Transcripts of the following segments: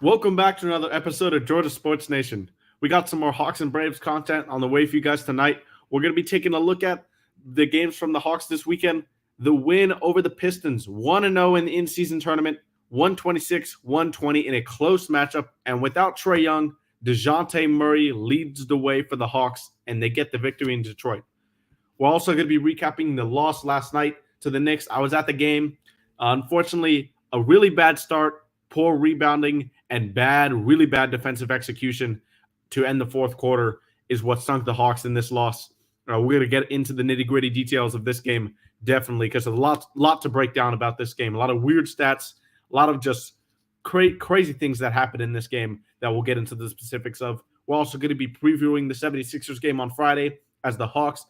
Welcome back to another episode of Georgia Sports Nation. We got some more Hawks and Braves content on the way for you guys tonight. We're going to be taking a look at the games from the Hawks this weekend. The win over the Pistons, 1-0 in the in-season tournament, 126-120 in a close matchup. And without Trae Young, DeJounte Murray leads the way for the Hawks, and they get the victory in Detroit. We're also going to be recapping the loss last night to the Knicks. I was at the game. Unfortunately, a really bad start, poor rebounding, and really bad defensive execution to end the fourth quarter is what sunk the Hawks in this loss. We're going to get into the nitty-gritty details of this game, definitely, because there's a lot to break down about this game. A lot of weird stats, a lot of just crazy things that happened in this game that we'll get into the specifics of. We're also going to be previewing the 76ers game on Friday as the Hawks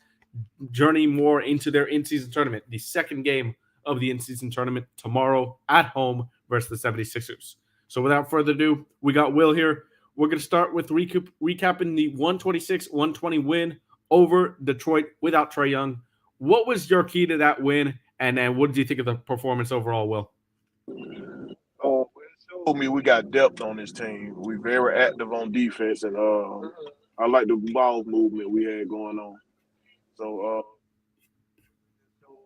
journey more into their in-season tournament, the second game of the in-season tournament tomorrow at home versus the 76ers. So without further ado, we got Will here. We're going to start with recapping the 126-120 win over Detroit without Trae Young. What was your key to that win, and what did you think of the performance overall, Will? It showed me we got depth on this team. We're very active on defense, and I like the ball movement we had going on. So,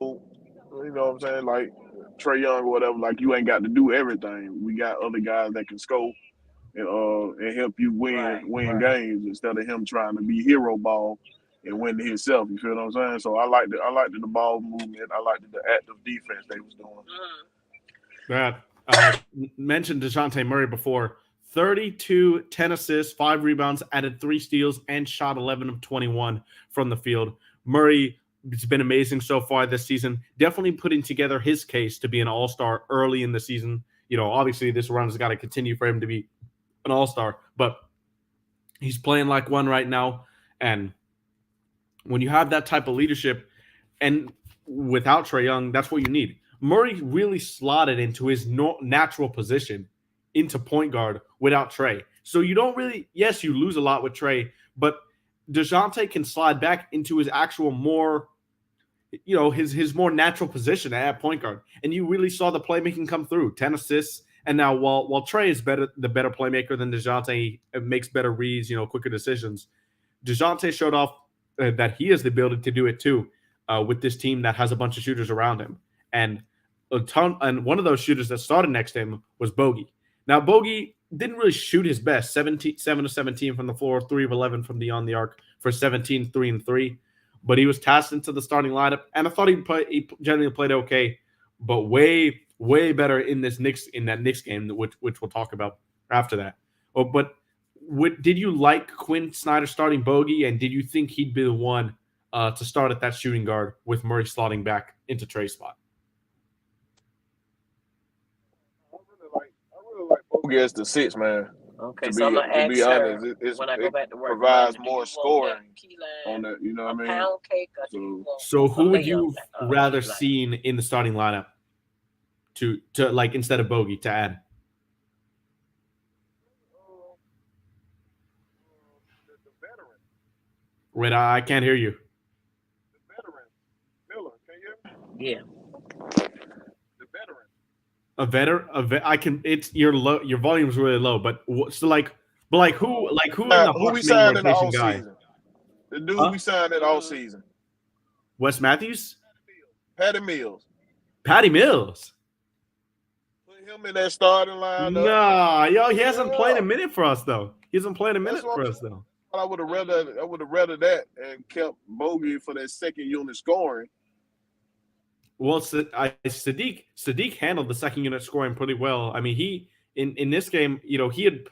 you know what I'm saying? Like Trae Young or whatever, like you ain't got to do everything. We got other guys that can score and help you win games instead of him trying to be hero ball and win himself. You feel what I'm saying? So I liked the ball movement. I liked the active defense they was doing. That mentioned DeJounte Murray before. 32, 10 assists, 5 rebounds, added 3 steals, and shot 11 of 21 from the field. Murray has been amazing so far this season. Definitely putting together his case to be an all-star early in the season. You know, obviously this run has got to continue for him to be an all-star, but he's playing like one right now. And when you have that type of leadership and without Trae Young, that's what you need. Murray really slotted into his natural position into point guard without Trae. So you don't really, yes, you lose a lot with Trae, but DeJounte can slide back into his actual more, his more natural position at point guard. And you really saw the playmaking come through. 10 assists. And now while Trae is the better playmaker than DeJounte, makes better reads, quicker decisions, DeJounte showed off that he has the ability to do it too with this team that has a bunch of shooters around him. And one of those shooters that started next to him was Bogey. Now, Bogey didn't really shoot his best, 7 of 17 from the floor, 3 of 11 from beyond the arc for 17, 3 and 3. But he was tasked into the starting lineup, and I thought he generally played okay, but way, way better in that Knicks game, which we'll talk about after that. But did you like Quinn Snyder starting Bogey, and did you think he'd be the one to start at that shooting guard with Murray slotting back into Trae's spot? Bogey as the 6 man. Okay, so I'm gonna ask her when I go back to work. Provides more scoring on that. You know what I mean? Pound cake. So who would you rather seen in the starting lineup to like instead of Bogey to add? The veteran. Wait, I can't hear you. The veteran, Miller. Can you hear me? Yeah. The veteran. I can. It's your volume's really low, but who in the who we signed in the off season? The dude we signed in the off season. Wes Matthews. Patty Mills. Patty Mills. Put him in that starting line. Nah, he hasn't played a minute for us though. He hasn't played a minute for us though. I would have rather that and kept Bogey for that second unit scoring. Well, Sadiq handled the second unit scoring pretty well. I mean, he in this game, he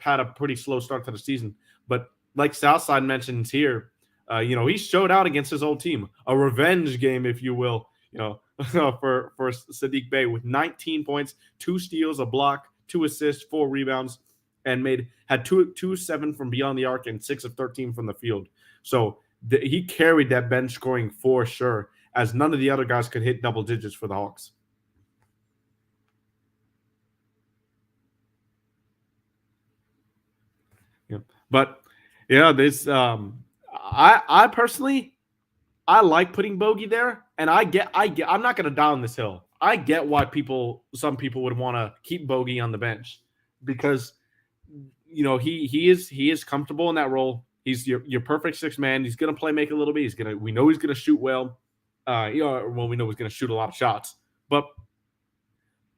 had a pretty slow start to the season, but like Southside mentions here, he showed out against his old team, a revenge game, if you will, for Sadiq Bey with 19 points, 2 steals, a block, 2 assists, 4 rebounds, and had 2 from beyond the arc and 6 of 13 from the field. So he carried that bench scoring for sure, as none of the other guys could hit double digits for the Hawks. Yeah. But this I personally like putting Bogey there, and I'm not gonna die on this hill. I get why some people would want to keep Bogey on the bench, because he is comfortable in that role. He's your perfect sixth man. He's gonna play make a little bit. We know he's gonna shoot well. We know he's gonna shoot a lot of shots, but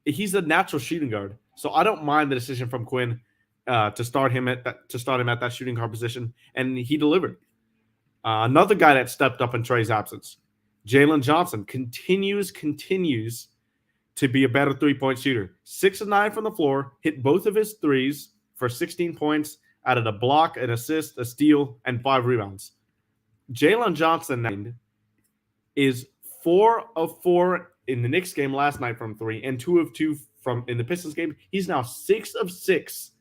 he's a natural shooting guard. So I don't mind the decision from Quinn to start him at that shooting guard position, and he delivered. Another guy that stepped up in Trey's absence, Jalen Johnson, continues to be a better three-point shooter. 6 of 9 from the floor, hit both of his threes for 16 points, added a block, an assist, a steal, and 5 rebounds. Jalen Johnson is 4 of 4 in the Knicks game last night from 3, and 2 of 2 in the Pistons game. He's now 6 of 6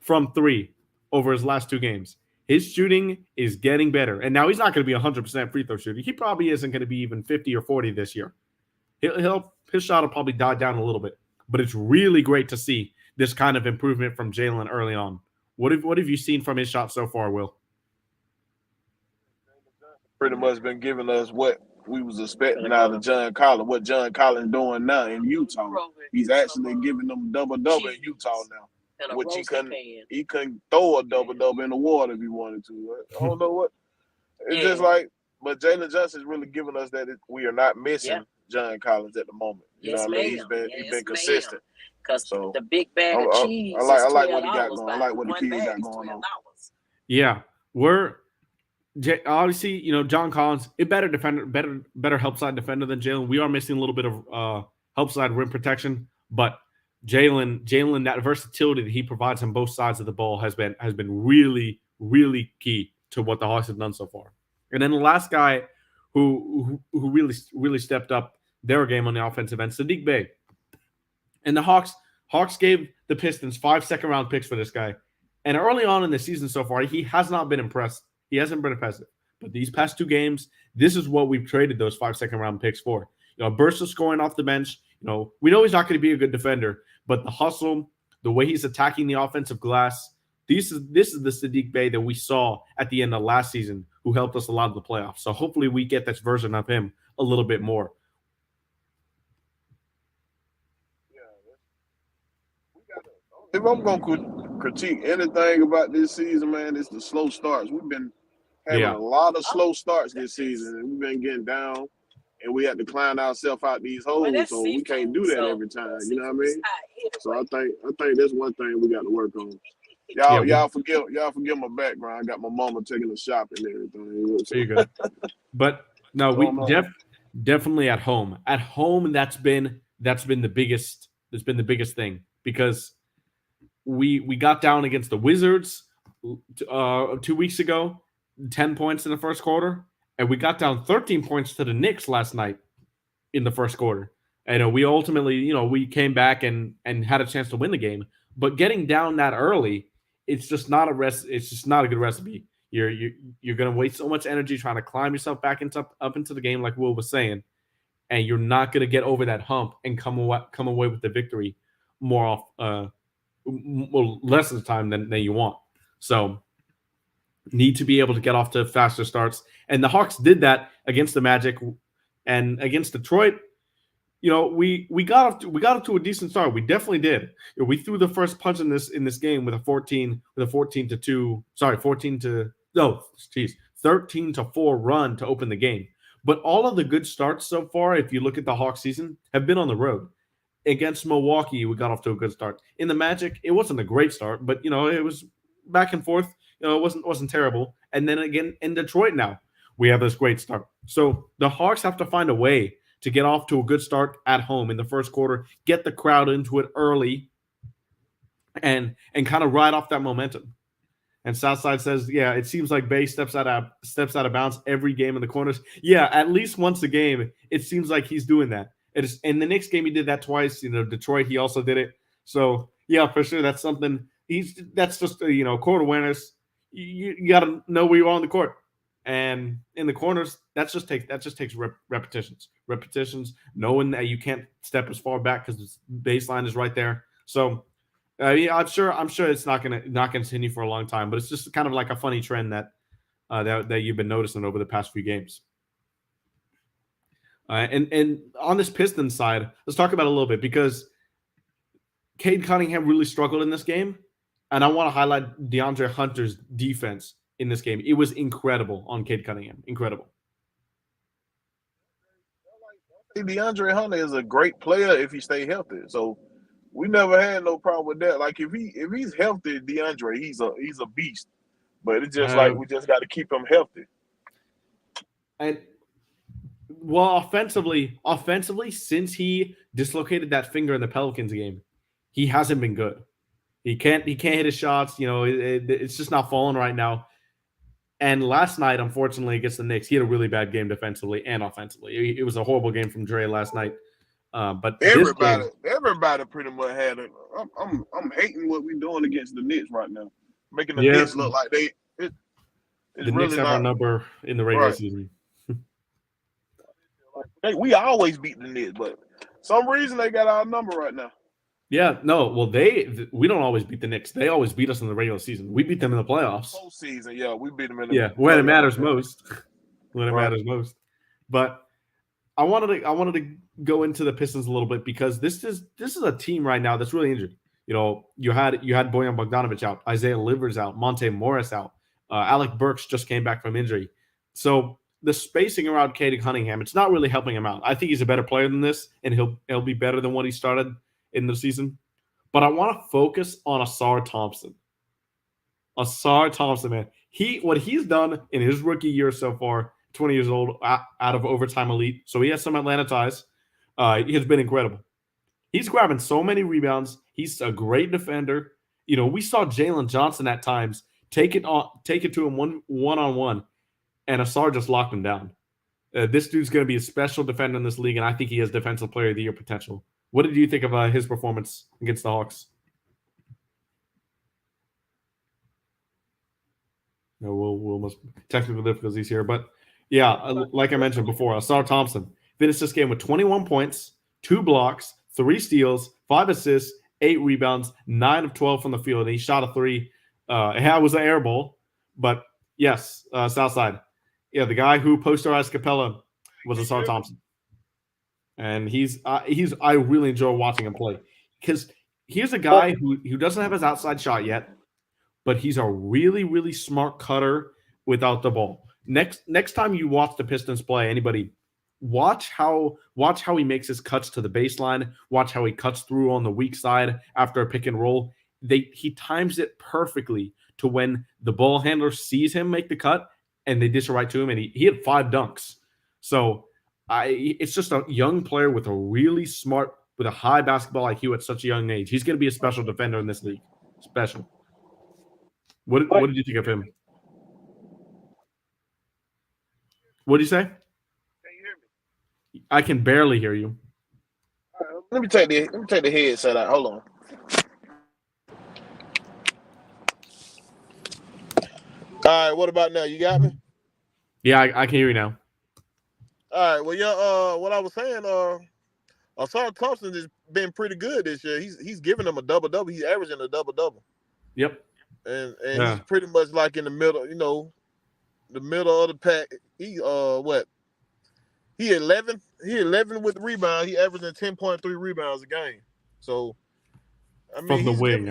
from 3 over his last 2 games. His shooting is getting better, and now he's not going to be 100% free throw shooter. He probably isn't going to be even 50 or 40 this year. His shot will probably die down a little bit, but it's really great to see this kind of improvement from Jalen early on. What have you seen from his shot so far, Will? Pretty much been giving us what we was expecting out of John Collins. What John Collins doing now in Utah? He's actually giving them double-double in Utah now. Which he couldn't throw a double-double in the water if he wanted to. I don't know what. It's just like, but Jalen Johnson is really giving us that we are not missing John Collins at the moment. You know what I mean? He's been consistent. Because the big bag of cheese. I like what he got going. I like what the kids got going on. Yeah, obviously, John Collins, a better defender, better help side defender than Jalen. We are missing a little bit of help side rim protection, but Jalen, that versatility that he provides on both sides of the ball has been really, really key to what the Hawks have done so far. And then the last guy who really stepped up their game on the offensive end, Saddiq Bey. And the Hawks gave the Pistons 5 second-round picks for this guy. And early on in the season so far, he has not been impressed. He hasn't been impressive. But these past 2 games, this is what we've traded those 5 second-round picks for. A burst of scoring off the bench. We know he's not going to be a good defender, but the hustle, the way he's attacking the offensive glass, this is the Saddiq Bey that we saw at the end of last season, who helped us a lot of the playoffs. So hopefully we get this version of him a little bit more. If I'm going to critique anything about this season, man, it's the slow starts. We've been having a lot of slow starts this season, and we've been getting down, and we have to climb ourselves out these holes, so we can't do that every time. You know what I mean? So I think that's one thing we got to work on. Y'all forgive my background. I got my mama taking a shop and everything. There you go. But no, we definitely at home. At home, that's been the biggest. That's been the biggest thing, because we got down against the Wizards 2 weeks ago, 10 points in the first quarter, and we got down 13 points to the Knicks last night in the first quarter. And we ultimately, we came back and had a chance to win the game. But getting down that early, it's just not It's just not a good recipe. You're going to waste so much energy trying to climb yourself back up into the game, like Will was saying, and you're not going to get over that hump and come away with the victory less of the time than you want. So need to be able to get off to faster starts. And the Hawks did that against the Magic, and against Detroit. We got off to a decent start. We definitely did. We threw the first punch in this game with a 13-4 run to open the game. But all of the good starts so far, if you look at the Hawks season, have been on the road. Against Milwaukee, we got off to a good start. In the Magic, it wasn't a great start, but it was back and forth. It wasn't terrible. And then again in Detroit now, we have this great start. So the Hawks have to find a way to get off to a good start at home in the first quarter, get the crowd into it early, and kind of ride off that momentum. And Southside says, it seems like Bay steps out of bounds every game in the corners. Yeah, at least once a game, it seems like he's doing that. In the Knicks game, he did that twice. Detroit, he also did it. So yeah, for sure, that's something. That's just court awareness. You got to know where you are on the court, and in the corners, that just takes repetitions, knowing that you can't step as far back because the baseline is right there. So I'm sure it's not gonna continue for a long time, but it's just kind of like a funny trend that you've been noticing over the past few games. And on this Pistons side, let's talk about it a little bit, because Cade Cunningham really struggled in this game. And I want to highlight DeAndre Hunter's defense in this game. It was incredible on Cade Cunningham. Incredible. DeAndre Hunter is a great player if he stay healthy. So we never had no problem with that. Like if he's healthy, DeAndre, he's a beast. But it's just like we just got to keep him healthy. And well, offensively, since he dislocated that finger in the Pelicans game, he hasn't been good. He can't hit his shots. You know, it's just not falling right now. And last night, unfortunately, against the Knicks, he had a really bad game defensively and offensively. It was a horrible game from Dre last night. But everybody pretty much had it. I'm hating what we're doing against the Knicks right now, making the Knicks look like the really Knicks have our number in the regular season. We always beat the Knicks, but some reason they got our number right now. Yeah, no. Well, we don't always beat the Knicks. They always beat us in the regular season. We beat them in the playoffs. Postseason, yeah, we beat them in the when it matters most. When it matters most. But I wanted to go into the Pistons a little bit because this is a team right now that's really injured. You know, you had Bojan Bogdanovic out, Isaiah Livers out, Monte Morris out, Alec Burks just came back from injury. So the spacing around Cade Cunningham, it's not really helping him out. I think he's a better player than this, and he'll be better than what he started in the season. But I want to focus on Ausar Thompson. Ausar Thompson, man. What he's done in his rookie year so far, 20 years old, out of overtime elite. So he has some Atlanta ties. He has been incredible. He's grabbing so many rebounds. He's a great defender. You know, we saw Jalen Johnson at times take it to him one-on-one, and Ausar just locked him down. This dude's going to be a special defender in this league, and I think he has Defensive Player of the Year potential. What did you think of his performance against the Hawks? No, we'll technical difficulties here, but yeah, like I mentioned before, Ausar Thompson finished this game with 21 points, 2 blocks, 3 steals, 5 assists, 8 rebounds, 9 of 12 from the field, and he shot a 3. It was an air ball, but yes, Southside. Yeah, the guy who posterized Capella was Ausar Thompson. And I really enjoy watching him play because here's a guy who doesn't have his outside shot yet, but he's a really, really smart cutter without the ball. Next time you watch the Pistons play, anybody, watch how he makes his cuts to the baseline. Watch how he cuts through on the weak side after a pick and roll. He times it perfectly to when the ball handler sees him make the cut and they dish it right to him, and he had 5 dunks. So it's just a young player with a high basketball IQ at such a young age. He's going to be a special defender in this league. Special. What did you think of him? What did you say? Can you hear me? I can barely hear you. Let me take the headset out. Hold on. All right, what about now? You got me? Yeah, I can hear you now. All right. Well, yeah. What I was saying, Ausar Thompson has been pretty good this year. He's giving them a double-double. He's averaging a double-double. Yep. And he's pretty much like in the middle, you know, the middle of the pack. He He 11 with rebounds. He averaging 10.3 rebounds a game. So I mean, from the wing.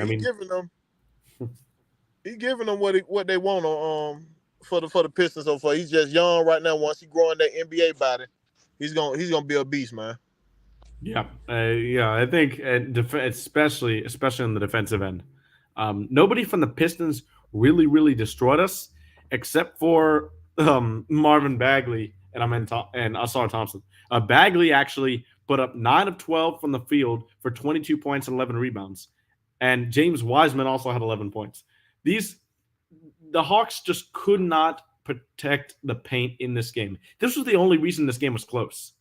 He's giving them what they want on for the Pistons so far. He's just young right now. Once he growing that NBA body, he's gonna be a beast, man. Yeah, I think especially on the defensive end, nobody from the Pistons really destroyed us except for Marvin Bagley and Ausar Thompson. Bagley actually put up 9 of 12 from the field for 22 points and 11 rebounds, and James Wiseman also had 11 points. The Hawks just could not protect the paint in this game. This was the only reason this game was close.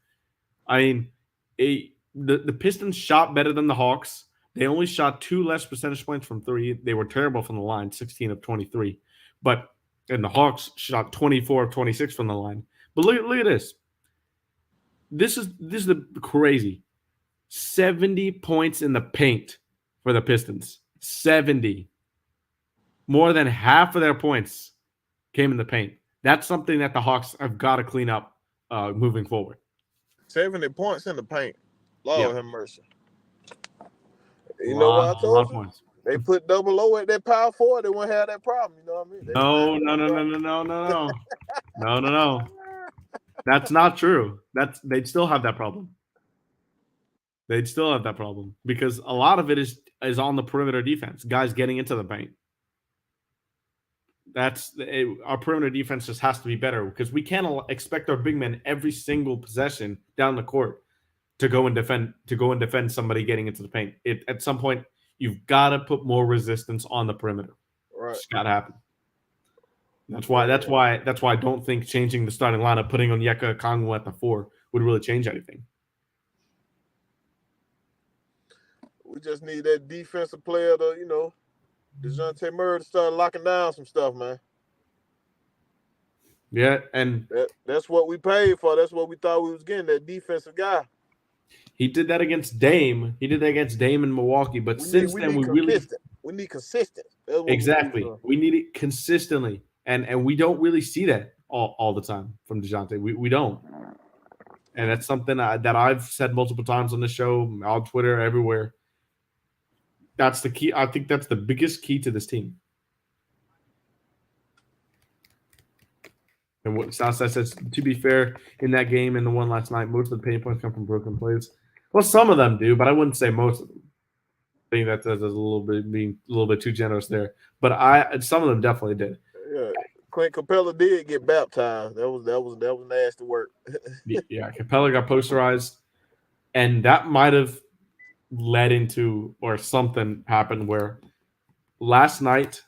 I mean, the Pistons shot better than the Hawks. They only shot 2 less percentage points from 3. They were terrible from the line, 16 of 23. And the Hawks shot 24 of 26 from the line. But look at this. This is the crazy. 70 points in the paint for the Pistons. 70. More than half of their points came in the paint. That's something that the Hawks have got to clean up moving forward. 70 points in the paint. Lord have mercy. You know what I told you? They put double O at that power forward, they won't have that problem. You know what I mean? No. That's not true. They'd still have that problem. They'd still have that problem because a lot of it is on the perimeter defense, guys getting into the paint. Our perimeter defense just has to be better because we can't expect our big men every single possession down the court to go and defend somebody getting into the paint. At some point, you've got to put more resistance on the perimeter. Right. It's got to happen. That's why I don't think changing the starting lineup, putting Onyeka Okongwu at the 4 would really change anything. We just need that defensive player to, DeJounte Murray to start locking down some stuff, man. Yeah, and that's what we paid for. That's what we thought we was getting, that defensive guy. He did that against Dame. He did that against Dame in Milwaukee. But since then, we need consistent. Exactly. We need it consistently. And we don't really see that all the time from DeJounte. We don't. And that's something that I've said multiple times on the show, on Twitter, everywhere. That's the key. I think that's the biggest key to this team. And what Southside says, to be fair, in that game and the one last night, most of the pain points come from broken plays. Well, some of them do, but I wouldn't say most of them. I think that's a little bit too generous there. But some of them definitely did. Yeah, Clint Capella did get baptized. That was nasty work. Yeah, Capella got posterized, and that might have led into or something happened where last night,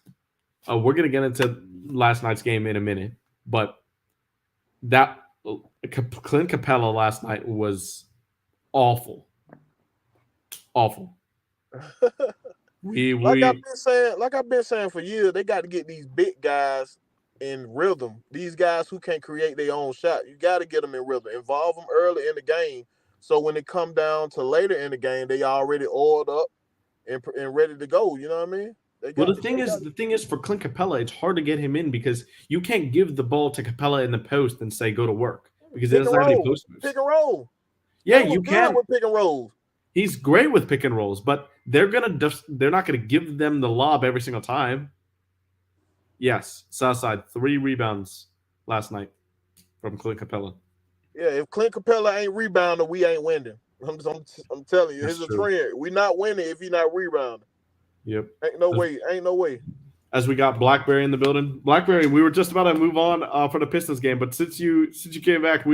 we're gonna get into last night's game in a minute, but that Clint Capella last night was awful. Like I've been saying for years, they got to get these big guys in rhythm. These guys who can create their own shot, you got to get them in rhythm. Involve them early in the game, so when it come down to later in the game, they already oiled up and ready to go. You know what I mean? The thing is for Clint Capella, it's hard to get him in because you can't give the ball to Capella in the post and say go to work because he doesn't have any post moves. Pick and roll. Yeah, you can with pick and rolls. He's great with pick and rolls, but they're not gonna give them the lob every single time. Yes, Southside 3 rebounds last night from Clint Capella. Yeah, if Clint Capella ain't rebounding, we ain't winning. I'm telling you, it's a trend. We not winning if he not rebounding. Yep. Ain't no way. As we got Blackberry in the building. Blackberry, we were just about to move on for the Pistons game, but since you came back,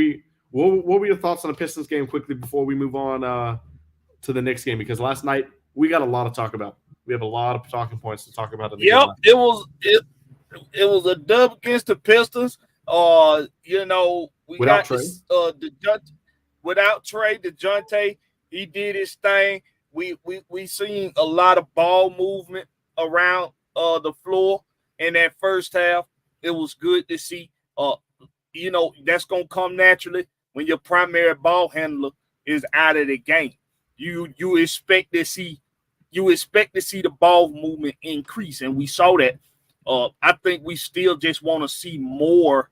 what were your thoughts on the Pistons game quickly before we move on to the Knicks game? Because last night we got a lot to talk about. We have a lot of talking points to talk about. It was a dub against the Pistons. Without Trey, DeJounte, he did his thing. We seen a lot of ball movement around the floor in that first half. It was good to see. That's gonna come naturally when your primary ball handler is out of the game. You expect to see the ball movement increase, and we saw that. I think we still just want to see more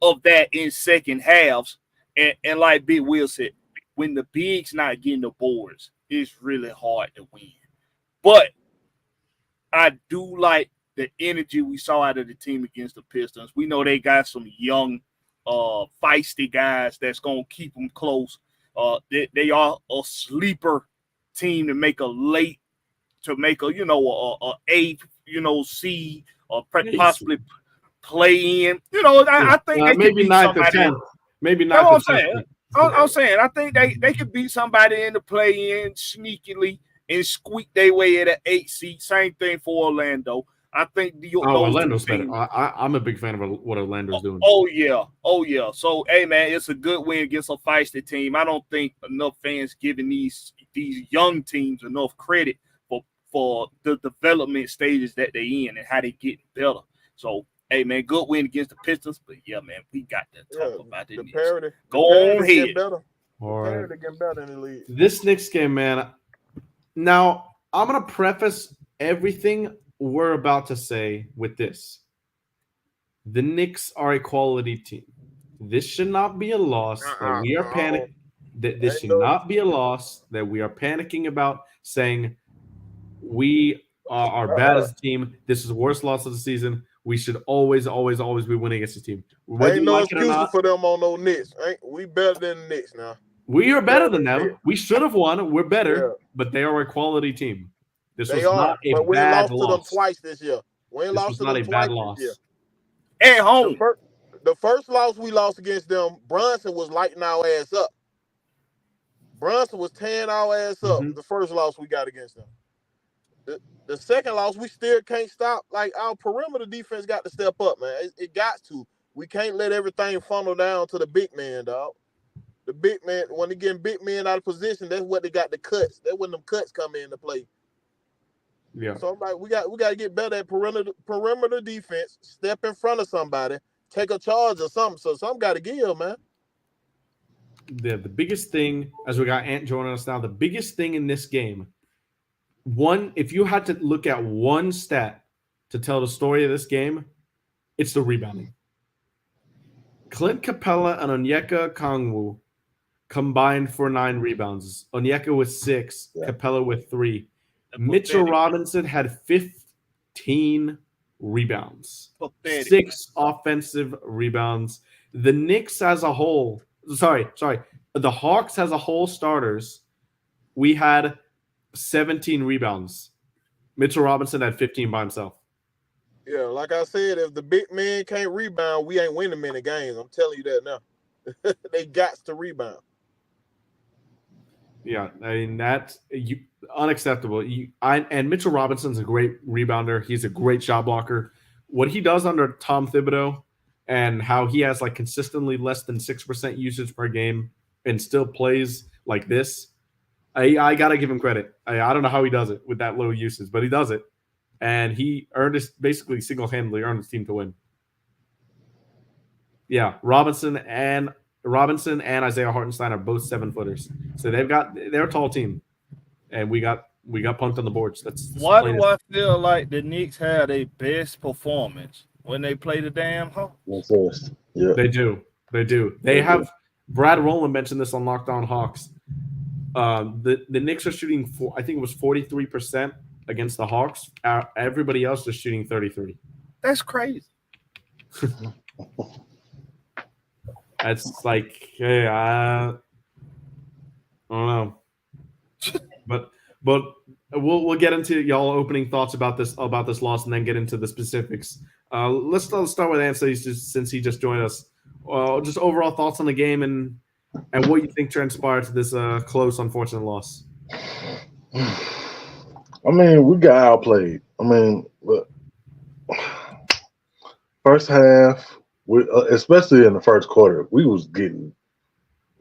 of that in second halves. And like Big Will said, when the bigs not getting the boards, it's really hard to win. But I do like the energy we saw out of the team against the Pistons. We know they got some young, feisty guys that's going to keep them close. They are a sleeper team to make a eighth, seed or possibly play in. I think they maybe 9th or 10th. Maybe not. I'm saying I think they could beat somebody in the play-in sneakily and squeak their way at an 8 seed. Same thing for Orlando. I think Orlando's better. I'm a big fan of what Orlando's doing. Oh yeah. So hey man, it's a good win against a feisty team. I don't think enough fans giving these young teams enough credit for the development stages that they in and how they get better. So hey man, good win against the Pistons. But yeah, man, we got to talk about it. The parity. Go on ahead. All right. Get better in the league. This Knicks game, man. Now I'm gonna preface everything we're about to say with this. The Knicks are a quality team. This should not be a loss that we are panicking. This should not be a loss that we are panicking about, saying we are bad as a team. This is the worst loss of the season. We should always be winning against the team. Whether Ain't you no like it or excuses not, for them on no Knicks. We better than the Knicks now. we are better than than them. Knicks. We should have won. We're better, Yeah. but they are a quality team. This They was are, not a but we ain't bad lost to them loss. twice this year. We ain't This lost was to not them a twice bad this loss. year. At home. The first loss we lost against them, Brunson was lighting our ass up. Brunson was tearing our ass up. The first loss we got against them. The second loss, we still can't stop. Like, our perimeter defense got to step up, man. It got to. We can't let everything funnel down to the big man, dog. The big man, when they getting big men out of position, that's what they got the cuts. That's when them cuts come into play. Yeah. So I'm like, we got to get better at perimeter defense. Step in front of somebody, take a charge or something. So some got to give, man. The biggest thing, as we got Ant joining us now, the biggest thing in this game, if you had to look at one stat to tell the story of this game, it's the rebounding. Clint Capella and Onyeka Kongwu combined for 9 rebounds. Onyeka with 6, Capella with 3. Mitchell Robinson had 15 rebounds. 6 offensive rebounds. The Knicks as a whole, the Hawks as a whole starters, we had 17 rebounds. Mitchell Robinson had 15 by himself. Yeah, like I said, if the big man can't rebound, we ain't winning many games. I'm telling you that now. They got to rebound. Yeah, I mean, that's unacceptable. And Mitchell Robinson's a great rebounder. He's a great shot blocker. What he does under Tom Thibodeau and how he has like consistently less than 6% usage per game and still plays like this, I got to give him credit. I don't know how he does it with that low usage, but he does it. And he basically single-handedly earned his team to win. Yeah, Robinson and Isaiah Hartenstein are both 7-footers, so they're a tall team, and we got punked on the boards. Why do I feel like the Knicks have their best performance when they play the damn Hawks? Yeah, they do. They have. Brad Rowland mentioned this on Locked On Hawks. The Knicks are shooting I think it was 43% against the Hawks. Everybody else is shooting 33%. That's crazy. That's like, hey, I don't know, but we'll get into y'all opening thoughts about this loss and then get into the specifics. Let's start with Anthony since he just joined us. Just overall thoughts on the game and what you think transpired to this close, unfortunate loss. I mean, we got outplayed. I mean, first half. Especially in the first quarter, we was getting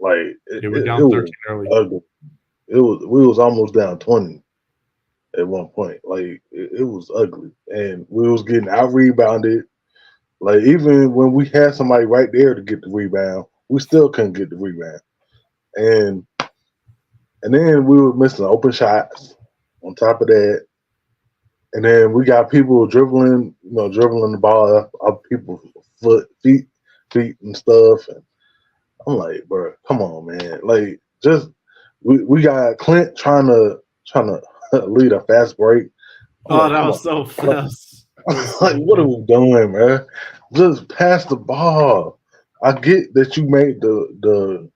like it was down 13 early. Ugly. We was almost down 20 at one point. Like it was ugly, and we was getting out rebounded. Like even when we had somebody right there to get the rebound, we still couldn't get the rebound, and then we were missing open shots. On top of that, and then we got people dribbling the ball up people's feet and stuff. And I'm like, bro, come on, man. Like, just we got Clint trying to lead a fast break. That was so fast. Like, what are we doing, man? Just pass the ball. I get that you made the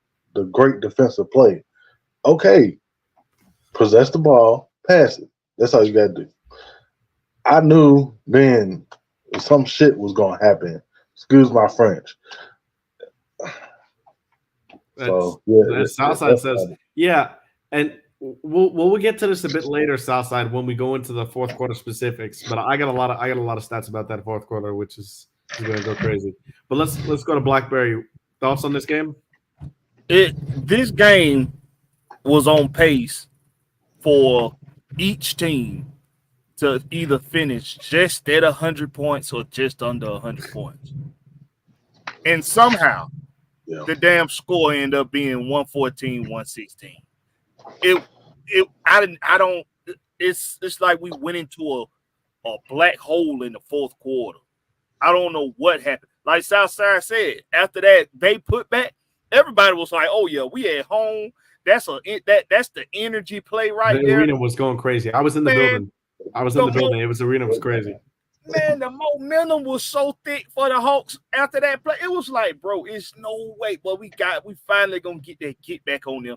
great defensive play. Okay, possess the ball, pass it. That's all you got to do. I knew then some shit was gonna happen. Excuse my French. Southside says, yeah, and we'll get to this a bit later, Southside, when we go into the fourth quarter specifics. But I got a lot of stats about that fourth quarter, which is going to go crazy. But let's go to Blackberry. Thoughts on this game? This game was on pace for each team to either finish just at 100 points or just under 100 points. And somehow the damn score ended up being 114-116. It's like we went into a black hole in the fourth quarter. I don't know what happened. Like Southside said, after that they put back, everybody was like, "Oh yeah, we at home." That's the energy play right there. The arena was going crazy. I was in the building. I was in the building. It was arena was crazy. Man, the momentum was so thick for the Hawks after that play. It was like, bro, it's no way, but we finally gonna get that get back on them.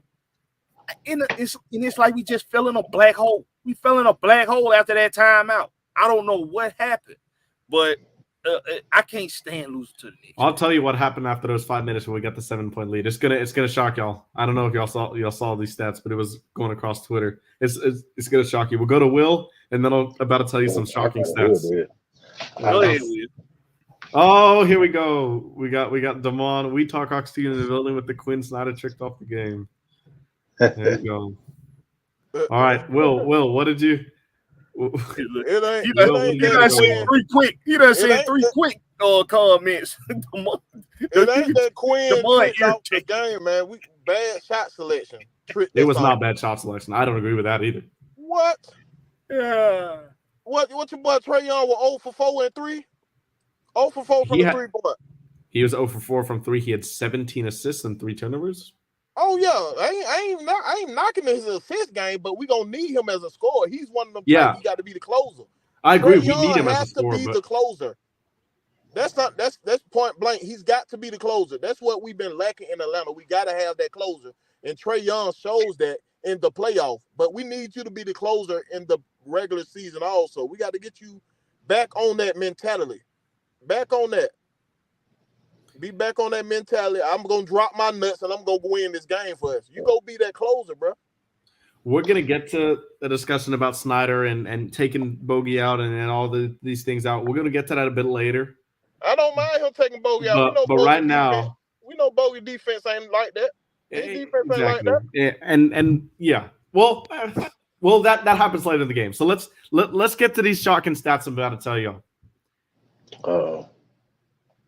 And it's like we just fell in a black hole. We fell in a black hole after that timeout. I don't know what happened, but I can't stand losing to the Knicks. I'll tell you what happened after those 5 minutes when we got the 7-point lead. It's gonna shock y'all. I don't know if y'all saw these stats, but it was going across Twitter. It's gonna shock you. We'll go to Will, and then I'm about to tell you some shocking stats. Go ahead, Will. Oh, here we go. We got Damon. We talk Hawks team in the building with the Quinn Snyder tricked off the game. There you go. All right, Will, what did you? You done seen 3 quick. You done seen 3 quick comments. It ain't that Quinn off the game, man. We bad shot selection. It was not bad shot selection. I don't agree with that either. What? Yeah. What your boy Trae Young was 0 for 4 and 3? 0 for 4 from the 3-point. He was 0 for 4 from 3. He had 17 assists and 3 turnovers. Oh yeah, I ain't knocking his assist game, but we gonna need him as a scorer. He's one of them. Yeah, he got to be the closer. I agree. We need him as a scorer. Has to be the closer. That's point blank. He's got to be the closer. That's what we've been lacking in Atlanta. We got to have that closer, and Trae Young shows that in the playoff. But we need you to be the closer in the regular season also. We got to get you back on that mentality. Back on that. Be back on that mentality. I'm going to drop my nuts, and I'm going to win this game for us. You go be that closer, bro. We're going to get to a discussion about Snyder and taking Bogey out and all these things out. We're going to get to that a bit later. I don't mind him taking Bogey out. But right now, we know Bogey defense ain't like that. His defense ain't like that. Yeah, and yeah. Well, that happens later in the game. So let's get to these shocking stats I'm about to tell you.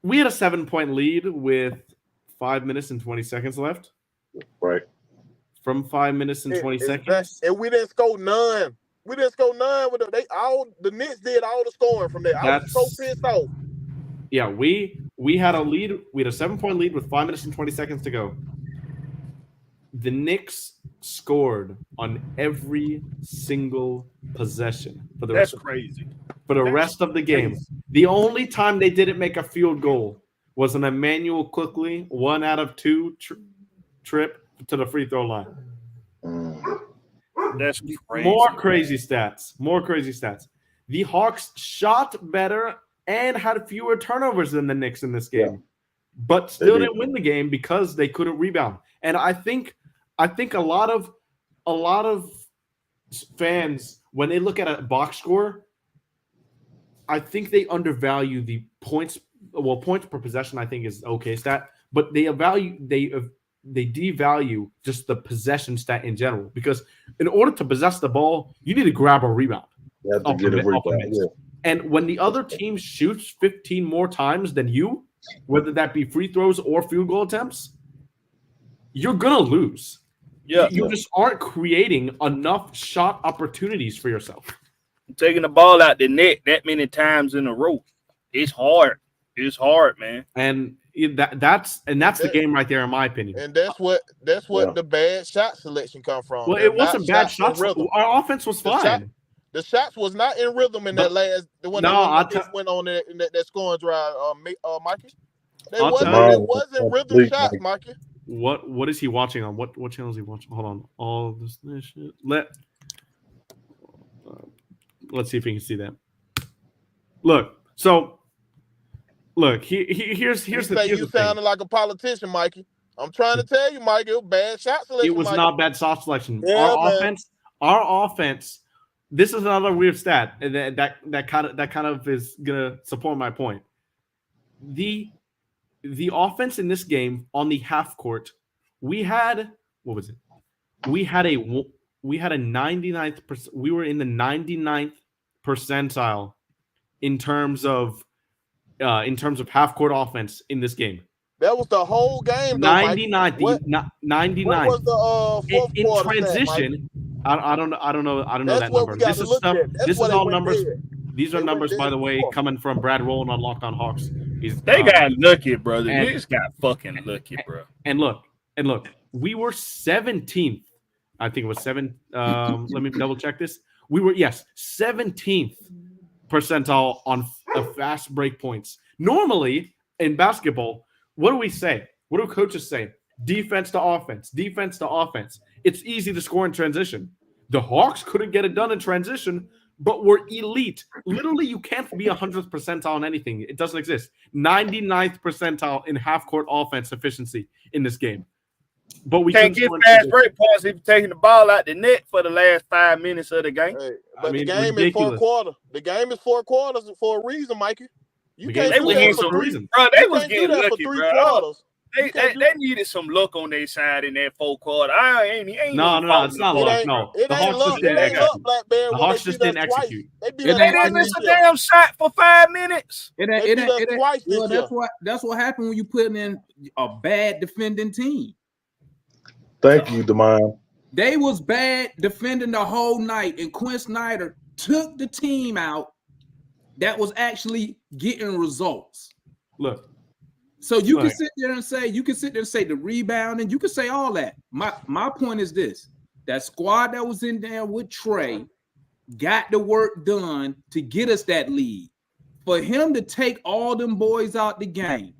We had a 7-point lead with 5 minutes and 20 seconds left. Right. From 5 minutes and 20 seconds. And we didn't score none. We didn't score none with the Knicks did all the scoring from there. I was so pissed off. Yeah, we had a lead. We had a 7-point lead with 5 minutes and 20 seconds to go. The Knicks scored on every single possession for the That's crazy. For the rest of the game. The only time they didn't make a field goal was an Emmanuel Quickly 1 out of 2 trip to the free throw line. That's crazy. More crazy stats. The Hawks shot better and had fewer turnovers than the Knicks in this game, but still didn't win the game because they couldn't rebound. And I think a lot of fans, when they look at a box score, I think they undervalue the points. Well, points per possession I think is okay stat, but they devalue just the possession stat in general, because in order to possess the ball, you need to grab a rebound. You have to get a rebound. Yeah. And when the other team shoots 15 more times than you, whether that be free throws or field goal attempts, you're gonna lose. Yeah, you just aren't creating enough shot opportunities for yourself. Taking the ball out the net that many times in a row, it's hard. It's hard, man. And that's the game right there, in my opinion. And that's what the bad shot selection come from. Well, it wasn't bad shots. Our offense was fine. The shots was not in rhythm in that last. Went on that scoring drive. Mikey, it wasn't rhythm shots, Mikey. What is he watching on? What channel is he watching? Hold on. All this shit. Let's see if we can see that. Look. Here's the thing. You sounding like a politician, Mikey. I'm trying to tell you, Mikey, it was bad shot selection. It was not bad shot selection. Yeah, Our offense. This is another weird stat that kind of is gonna support my point. The offense in this game on the half court, we had what was it? We had a 99th. We were in the 99th percentile in terms of half court offense in this game. That was the whole game. 99. 99. What was the fourth in quarter transition? Stat, I don't know that number. This is stuff. This is all numbers. These are numbers, by the way, coming from Brad Rowland on Locked On Hawks. They got lucky, brother. They just got fucking lucky, bro. And look, we were 17th. I think it was 7. Let me double check this. We were 17th percentile on fast break points. Normally in basketball, what do we say? What do coaches say? Defense to offense, defense to offense. It's easy to score in transition. The Hawks couldn't get it done in transition, but we're elite. Literally, you can't be 100th percentile on anything. It doesn't exist. 99th percentile in half-court offense efficiency in this game. But we can't get fast break points if you're taking the ball out the net for the last 5 minutes of the game. Hey, but the game is 4 quarters. The game is 4 quarters for a reason, Mikey. You can't do that for 3 reasons. Bro, they was getting lucky, for 3 bro. quarters. They needed some luck on their side in that 4 quarter. No, it's not luck. No, the Hawks just didn't execute. They didn't miss a damn shot for 5 minutes. That's what happened when you put in a bad defending team. Thank you, Demond. They was bad defending the whole night, and Quinn Snyder took the team out that was actually getting results. Look. So you can sit there and say the rebounding, you can say all that. My point is this: that squad that was in there with Trey got the work done to get us that lead. For him to take all them boys out the game,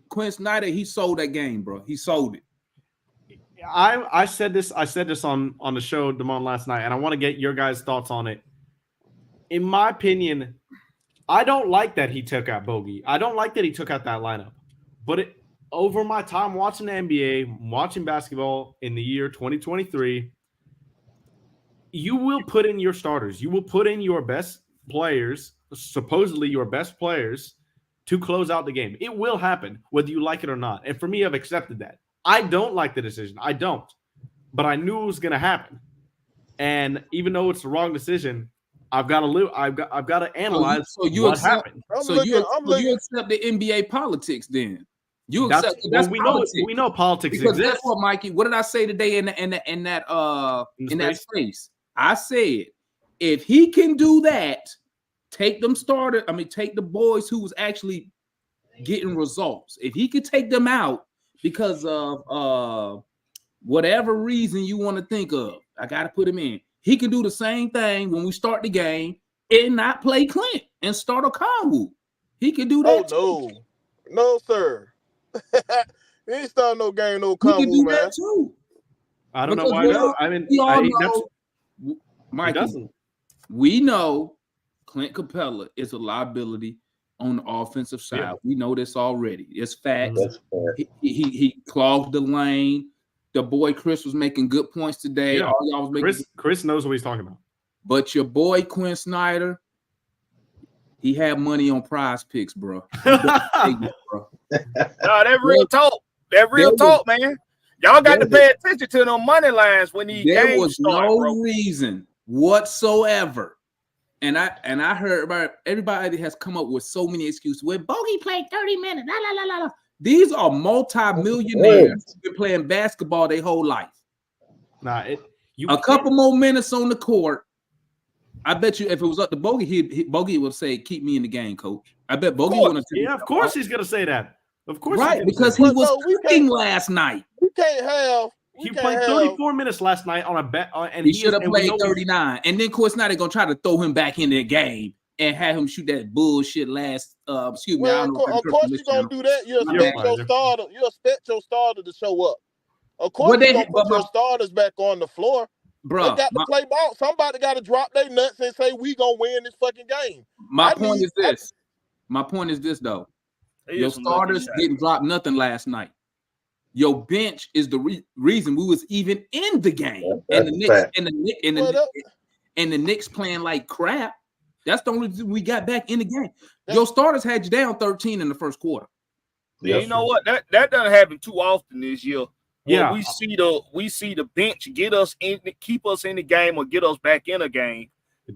Quinn Snyder, he sold that game, bro. He sold it. I said this on the show, Damon, last night, and I want to get your guys' thoughts on it. In my opinion, I don't like that he took out Bogey. I don't like that he took out that lineup. But over my time watching the NBA, watching basketball in the year 2023, you will put in your starters. You will put in your best players, supposedly your best players, to close out the game. It will happen, whether you like it or not. And for me, I've accepted that. I don't like the decision. I don't. But I knew it was going to happen. And even though it's the wrong decision, I've got to analyze what happened. So you accept the NBA politics then? You accept that's we politics. We know politics because exists. That's what, Mikey. What did I say today in that space? I said if he can do that, take the boys who was actually getting results. If he could take them out because of whatever reason you want to think of, I got to put him in. He can do the same thing when we start the game and not play Clint and start a Conwu. He can do that. Oh, no, sir. He ain't starting no game, no Conwu, he can do man. that too. I don't know why not. I mean, Mikey, we know Clint Capella is a liability on the offensive side. Yeah. We know this already. It's fact. He clogged the lane. The boy Chris was making good points today. Yeah. All y'all was making Chris knows what he's talking about. But your boy Quinn Snyder, he had money on Prize Picks, bro. No, that real talk. That real talk, man. Y'all got to pay attention to them money lines when these games was start, no reason whatsoever. And I heard about everybody has come up with so many excuses. Well, Bogey played 30 minutes. La, la, la, la. These are multi-millionaires who've been playing basketball their whole life. A couple more minutes on the court. I bet you if it was up to Bogey, Bogey would say, "Keep me in the game, coach." I bet Bogey would have. Yeah, of course he's gonna say that. Of course, right? Because he was cooking last night. We can't have. He played 34 minutes last night on a bet, and he should have played 39. And then, of course, now they're gonna try to throw him back in the game and have him shoot that bullshit last. Excuse me. Well, of course you're gonna do that. You expect your starter. You expect your starter to show up. Of course, you're gonna put your starters back on the floor. Bro, they got to play ball. Somebody got to drop their nuts and say we gonna win this fucking game. My point is this though. Your starters didn't drop nothing last night. Your bench is the reason we was even in the game, and the Knicks playing like crap. That's the only reason we got back in the game. Your starters had you down 13 in the first quarter. Yeah, you know what? That doesn't happen too often this year. Yeah, we see the bench get us in, keep us in the game, or get us back in a game,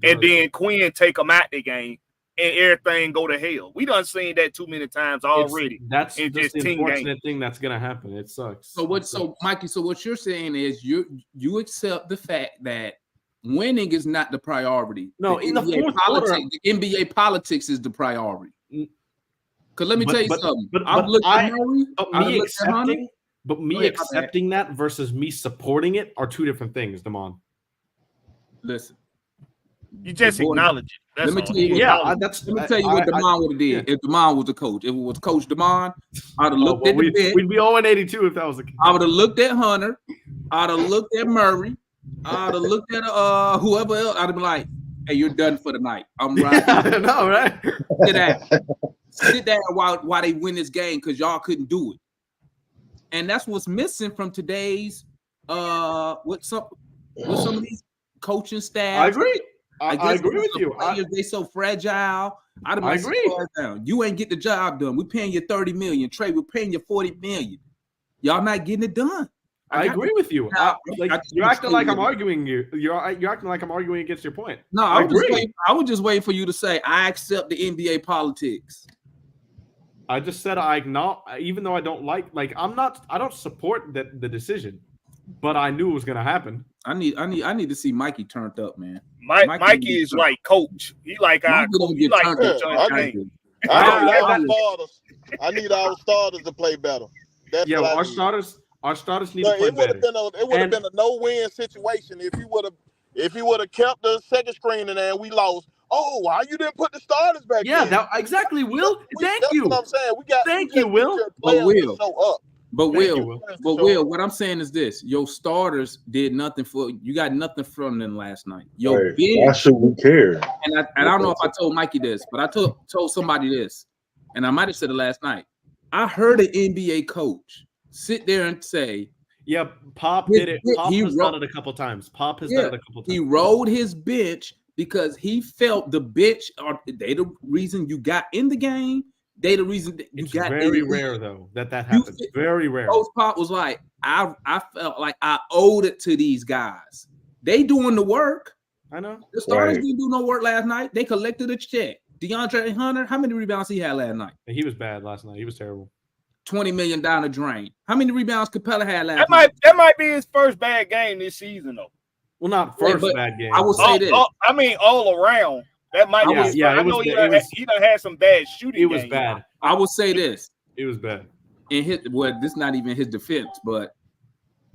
and then Quinn take them out the game, and everything go to hell. We done seen that too many times already. That's just the unfortunate thing that's gonna happen. It sucks. So Mikey, so what you're saying is you accept the fact that winning is not the priority. No, in the fourth quarter, the NBA politics is the priority. Because let me tell you something. But me accepting that versus me supporting it are two different things, Damon. Listen. You just acknowledge it. Let me tell you what Damon would have did if Damon was the coach. If it was Coach Damon, I'd have looked at the bench. We'd be 0-82 if that was the case. I would have looked at Hunter. I'd have looked at Murray. I'd have looked at whoever else. I'd have been like, "Hey, you're done for the night. I'm right." I know, right? Sit down while they win this game because y'all couldn't do it. And that's what's missing from today's with some of these coaching staff. I agree. I agree with you. They so fragile. I agree. You ain't get the job done. We're paying you $30 million. Trey, we're paying you $40 million. Y'all not getting it done. I agree with you. You're acting like I'm arguing you. You're acting like I'm arguing against your point. No, I was just waiting for you to say I accept the NBA politics. I just said I acknowledge, even though I don't I don't support the decision, but I knew it was gonna happen. I need to see Mikey turned up, man. Mikey is like coach. He like I need our starters to play better. That's our starters need to play better. It would have been a no-win situation if he would have kept the second screen in there and we lost. Oh, why you didn't put the starters back in? Yeah, exactly, Will. Thank you. That's what I'm saying. Thank you, Will. But Will, what I'm saying is this: your starters did nothing for you. Got nothing from them last night. Your bench. Why should we care? And I don't know if I told Mikey this, but I told somebody this, and I might have said it last night. I heard an NBA coach sit there and say, "Yeah, Pop did it. Pop has done it a couple times. Pop has done it a couple times. He rolled his bench because he felt the bench are they the reason you got in the game." They the reason that you it's got very rare though that happens. Very rare. Coach Pop was like, I felt like I owed it to these guys. They doing the work. I know. The starters didn't do no work last night. They collected a check. DeAndre Hunter, how many rebounds he had last night? He was bad last night. He was terrible. $20 million down the drain. How many rebounds Capella had last night? That might be his first bad game this season though. Well, not first bad game. I would say this. I mean, all around. That might be. I know he done had some bad shooting. It was bad. I would say this. It was bad. This is not even his defense, but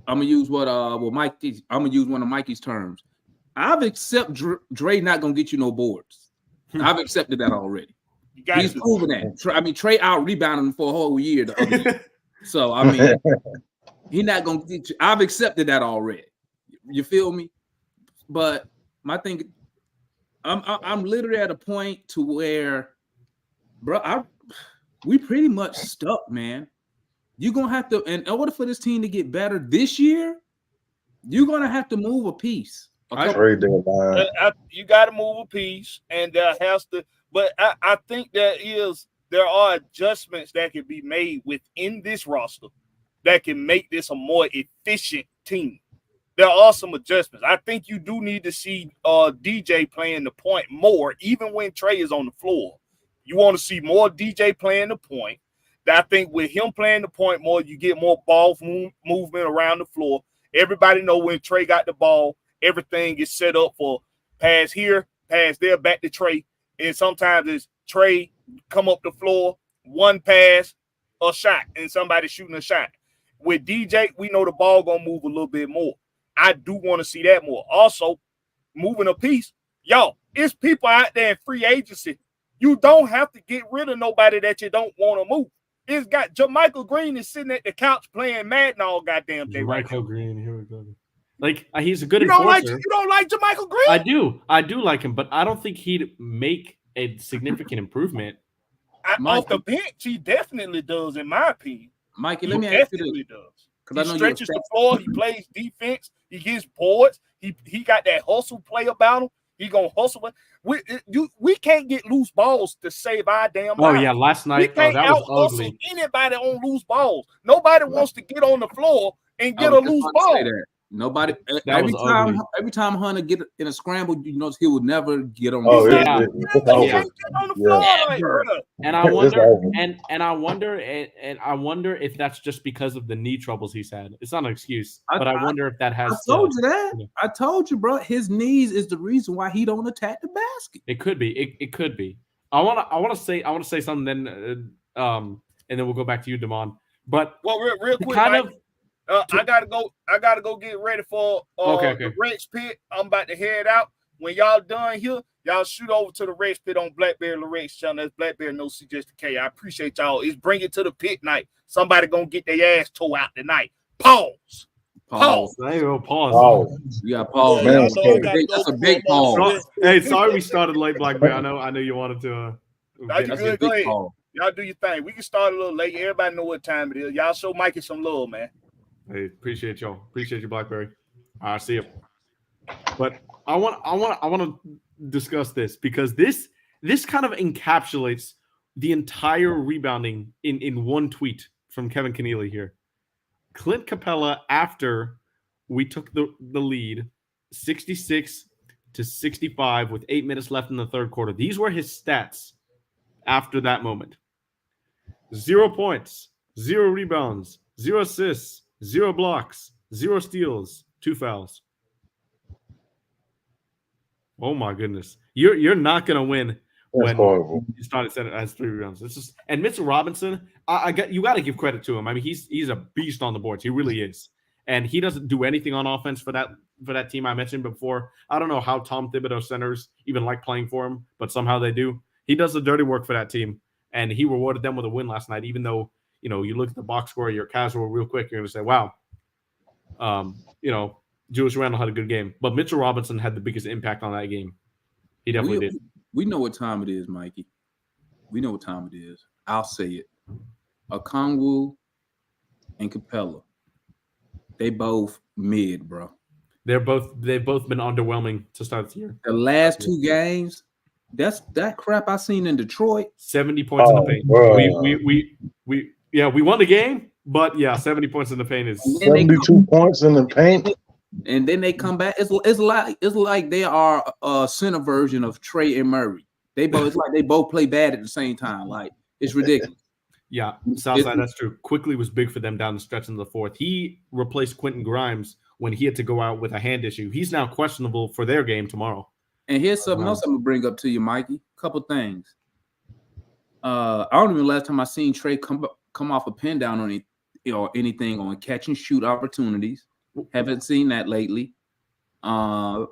I'm gonna use Mikey. I'm gonna use one of Mikey's terms. I've accepted Dre not gonna get you no boards. I've accepted that already. He's proven that. Trey out rebounded him for a whole year the other year. So he's not gonna get you. I've accepted that already. You feel me? But my thing. I'm literally at a point to where, bro, we pretty much stuck, man. You're gonna have to, in order for this team to get better this year, you're gonna have to move a piece. You got to move a piece, and there has to. But I think there are adjustments that can be made within this roster that can make this a more efficient team. There are some adjustments. I think you do need to see DJ playing the point more, even when Trey is on the floor. You want to see more DJ playing the point. I think with him playing the point more, you get more ball movement around the floor. Everybody know when Trey got the ball, everything is set up for pass here, pass there, back to Trey. And sometimes it's Trey come up the floor, one pass, a shot, and somebody shooting a shot. With DJ, we know the ball going to move a little bit more. I do want to see that more. Also, moving a piece, y'all, it's people out there in free agency. You don't have to get rid of nobody that you don't want to move. It's got Jermichael Green is sitting at the couch playing Madden all goddamn day. Jermichael Green, here we go. Like he's a good enforcer. You don't like Jermichael Green? I do like him, but I don't think he'd make a significant improvement. Off the bench, he definitely does, in my opinion. Mikey, let me ask you this. He stretches the floor. He plays defense. He gets boards. He got that hustle play about him. He gonna hustle. We can't get loose balls to save our damn lives. Oh yeah, last night we can't that was ugly. Anybody on loose balls. Nobody wants to get on the floor and get a loose ball. Nobody. Every time Hunter get in a scramble, you know he would never get on. Get on the floor. And I wonder, and I wonder if that's just because of the knee troubles he's had. It's not an excuse, but I wonder if that has. I told you that. I told you, bro. His knees is the reason why he don't attack the basket. It could be. It could be. I want to say something. Then, and then we'll go back to you, Damon. But real quick, I gotta go get ready for the Rex Pit. I'm about to head out. When y'all done here, y'all shoot over to the Rex Pit on Blackberry Lorex channel. That's Blackberry No Suggested K. I appreciate y'all. It's Bring It to the Pit night. Somebody gonna get their ass tore out tonight. Pause. There you go. Pause. Yeah, pause. Yeah, Man, that's a big pause. Hey, sorry we started late, Blackberry. I know you wanted to. That's good. Go ahead. Y'all do your thing. We can start a little late. Everybody know what time it is. Y'all show Mikey some love, man. Hey, appreciate y'all. Appreciate you, Blackberry. All right, see you. But I want to discuss this because this kind of encapsulates the entire rebounding in one tweet from Kevin Keneally here. Clint Capella, after we took the lead 66-65 with 8 minutes left in the third quarter. These were his stats after that moment. 0 points, 0 rebounds, 0 assists, 0 blocks, 0 steals, 2 fouls. Oh my goodness. You're not going to win when you started center as 3 rebounds. This is, and Mitchell Robinson, you got to give credit to him. I mean, he's a beast on the boards. He really is. And he doesn't do anything on offense for that team I mentioned before. I don't know how Tom Thibodeau centers even like playing for him, but somehow they do. He does the dirty work for that team, and he rewarded them with a win last night, even though, you look at the box score, you're casual real quick, you're going to say, wow, Julius Randle had a good game. But Mitchell Robinson had the biggest impact on that game. He definitely did. We know what time it is, Mikey. We know what time it is. I'll say it. Okongwu and Capella. They both mid, bro. They've both been underwhelming to start the year. The last 2 games, that's that crap I seen in Detroit. 70 points in the paint. Bro. We won the game, but 70 points in the paint is 72 points in the paint. And then they come back. It's like they are a center version of Trey and Murray. It's like they both play bad at the same time. Like, it's ridiculous. Yeah, Southside, that's true. Quickly was big for them down the stretch in the fourth. He replaced Quentin Grimes when he had to go out with a hand issue. He's now questionable for their game tomorrow. And here's something else I'm going to bring up to you, Mikey. A couple things. I don't remember last time I seen Trey come off a pin down on anything on catch and shoot opportunities. Haven't seen that lately. And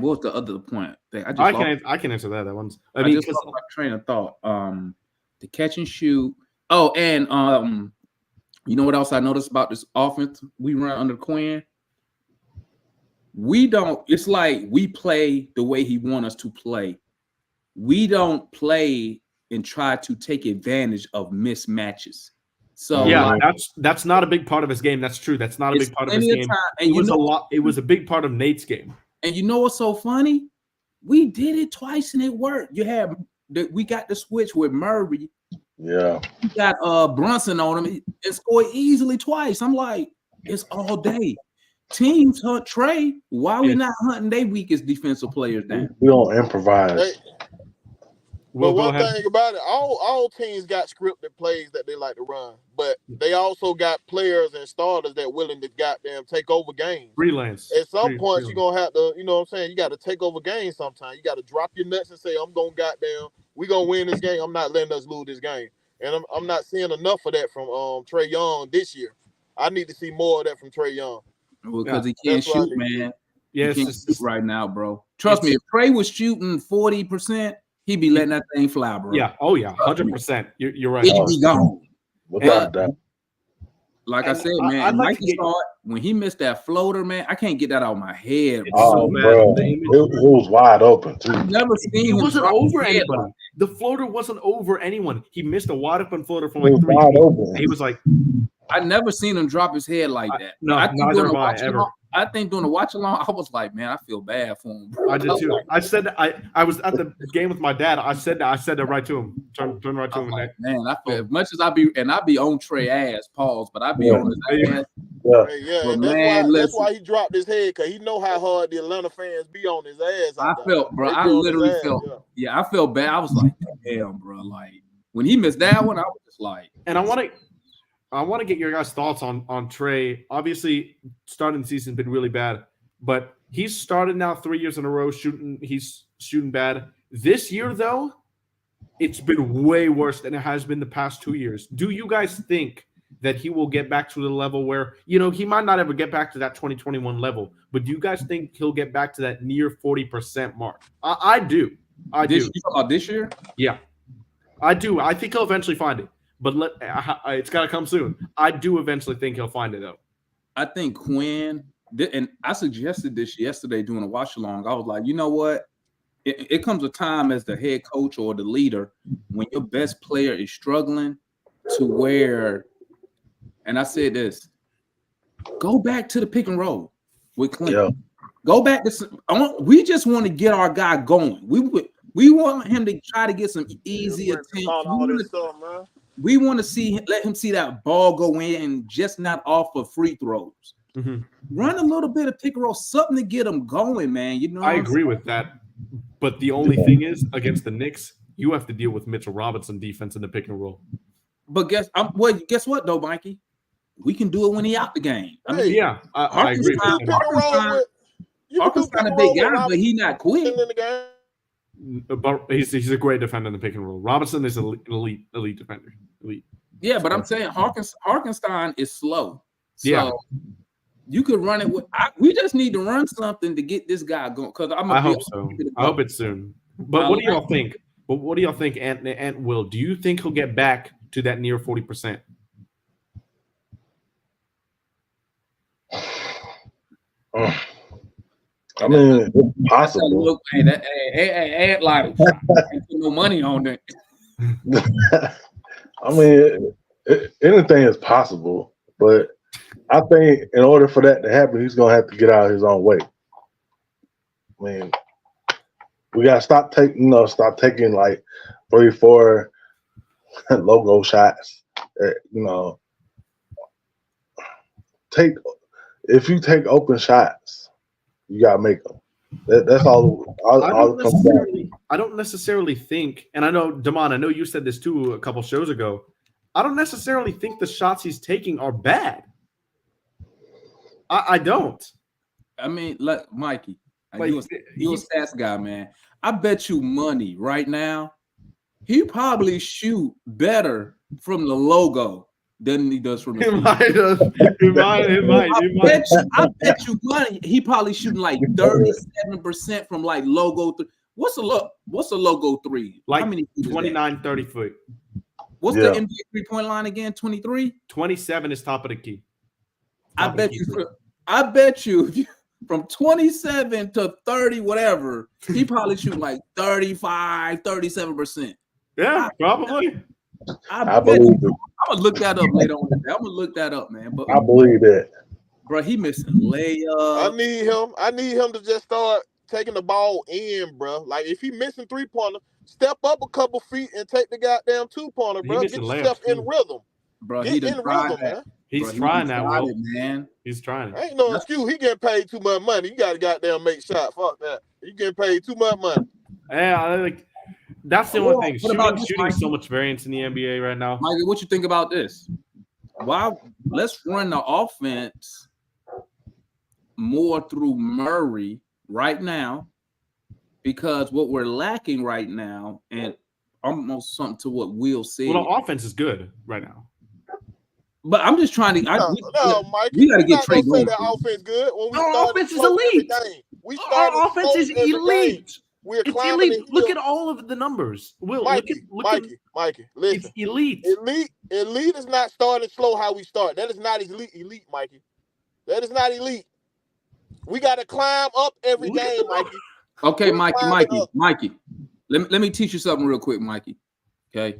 what was the other point? I can answer that. That one's. I just lost my train of thought. The catch and shoot. Oh, and you know what else I noticed about this offense we run under Quinn? We don't. It's like we play the way he wants us to play. We don't play and try to take advantage of mismatches. So that's not a big part of his game. That's true. That's not a big part of his game. It was a big part of Nate's game. And you know what's so funny? We did it twice and it worked. We got the switch with Murray. Yeah. We got Brunson on him and scored easily twice. I'm like, it's all day. Teams hunt Trey. Why are we not hunting their weakest defensive players down? We don't improvise. But one thing about it, all teams got scripted plays that they like to run, but they also got players and starters that willing to goddamn take over games. Freelance. At some point, you're going to have to, you know what I'm saying? You got to take over games sometimes. You got to drop your nuts and say, I'm going to goddamn, we're going to win this game. I'm not letting us lose this game. And I'm not seeing enough of that from Trae Young this year. I need to see more of that from Trae Young. Well, because he can't shoot, man. Yes, he can't shoot right now, bro. Trust me, if Trae was shooting 40%, he'd be letting that thing fly, bro. Yeah. Oh, yeah. 100%. You're right. He'd be gone. Without that. Like I said, man, Mikey thought when he missed that floater, man, I can't get that out of my head. Bro. It was wide open, too. I've never seen it wasn't over anybody. The floater wasn't over anyone. He missed a wide open floater from like 3 feet. Open. He was like, I never seen him drop his head like that. I think during the watch along, I was like, man, I feel bad for him. Bro. I did too. I said I was at the game with my dad. I said that right to him. Turn right to him. Like, man, I feel as much as I be on Trey ass, pause, but I be on his ass. That's why he dropped his head, because he know how hard the Atlanta fans be on his ass. I literally felt. Yeah, I felt bad. I was like, damn, bro. Like when he missed that one, I was just like. And I want to get your guys' thoughts on Trey. Obviously, starting the season has been really bad, but he's started now 3 years in a row shooting. He's shooting bad. This year, though, it's been way worse than it has been the past 2 years. Do you guys think that he will get back to the level where, he might not ever get back to that 2021 level, but do you guys think he'll get back to that near 40% mark? I do. I do. You talking about this year? Yeah, I do. I think he'll eventually find it, but it's got to come soon. I do eventually think he'll find it, though. I think Quinn, and I suggested this yesterday doing a watch along. I was like, you know what? It comes a time as the head coach or the leader when your best player is struggling to where, and I said this, go back to the pick and roll with Clint. Yeah. Go back to. We just want to get our guy going. We want him to try to get some easy attempts. We want to let him see that ball go in and just not off of free throws. Mm-hmm. Run a little bit of pick and roll, something to get him going, man. I agree with that. But the only thing is, against the Knicks, you have to deal with Mitchell Robinson defense in the pick and roll. But guess what, though, Mikey? We can do it when he out the game. I mean, yeah, I agree. Harkenstein a big guy, but he not quick. But he's a great defender in the pick and roll. Robinson is an elite defender. Elite. Yeah, but I'm saying Harkenstein is slow. So you could run it with. We just need to run something to get this guy going. Because I hope so. I hope it's soon. But what do y'all think? But what do y'all think, Ant Will? Do you think he'll get back to that near 40%? I mean, it's possible. Look, hey, like no money on it. I mean, anything is possible, but I think in order for that to happen, he's gonna have to get out of his own way. I mean, we gotta stop taking like 3-4 logo shots. If you take open shots, you gotta make them. That's all. I don't necessarily think, and I know Damon, I know you said this too a couple shows ago. I don't necessarily think the shots he's taking are bad. I don't. I mean, look, Mikey, you a stats guy, man. I bet you money right now, he probably shoot better from the logo than he does from the I bet you money he probably shooting like 37% from like logo 3. What's a logo 3? Like how many 29, 30 foot. What's the NBA 3-point line again? 23? 27 is top of the key. I bet you from 27 to 30, whatever, he probably shoot like 35, 37%. Yeah, probably. I believe it. I'm gonna look that up later on. I'm gonna look that up, man. But I believe that. Bro, he missing layup. I need him to just start taking the ball in, bro. Like if he missing 3-pointer, step up a couple feet and take the goddamn 2-pointer, bro. Get yourself in rhythm. Bro, Get in rhythm, man. He's trying that, Will. Man. He's trying. Ain't no excuse. He getting paid too much money. You got to goddamn make shots. Fuck that. He getting paid too much money. Yeah, that's the only thing. Shooting so much variance in the NBA right now. Mikey, what you think about this? Let's run the offense more through Murray right now, because what we're lacking right now, and almost something to what Will said. Well, the offense is good right now. But I'm just trying to. Mikey, we got to get Trey going. That offense good. Our offense is elite. Our offense is elite. It's elite. Look at all of the numbers. Will, Mikey, listen. It's elite. Elite is not starting slow how we start. That is not elite, Mikey. That is not elite. We got to climb up every game, Mikey. Okay, Mikey. Let me teach you something real quick, Mikey. Okay.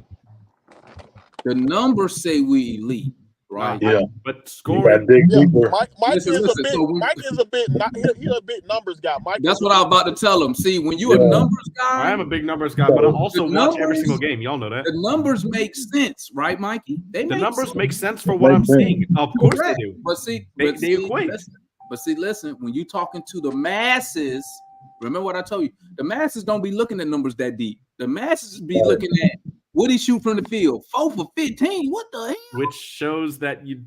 The numbers say we elite, right? Yeah. But scoring. Mike is a bit numbers guy. That's what I was about to tell him. See, when you a numbers guy, I am a big numbers guy, but I also watch every single game. Y'all know that. The numbers make sense, right, Mikey? The numbers make sense for what I'm seeing. Of course they do. But see, they equate. Listen, when you talking to the masses, remember what I told you. The masses don't be looking at numbers that deep. The masses be looking at what he shoot from the field. 4 for 15. What the hell? Which shows that you.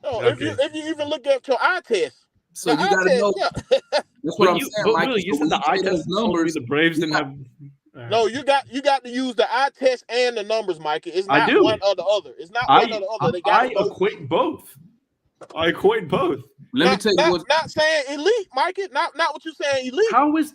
No, okay. if you even look at your eye test. So you got to know. Yeah. That's what I'm saying. But Will, you said the eye test numbers. The Braves didn't have. No, you got to use the eye test and the numbers, Mikey. It's not one or the other. It's not one or the other. I equate both. I equate both. Let me tell you not saying elite, Mikey. Not what you're saying elite. How is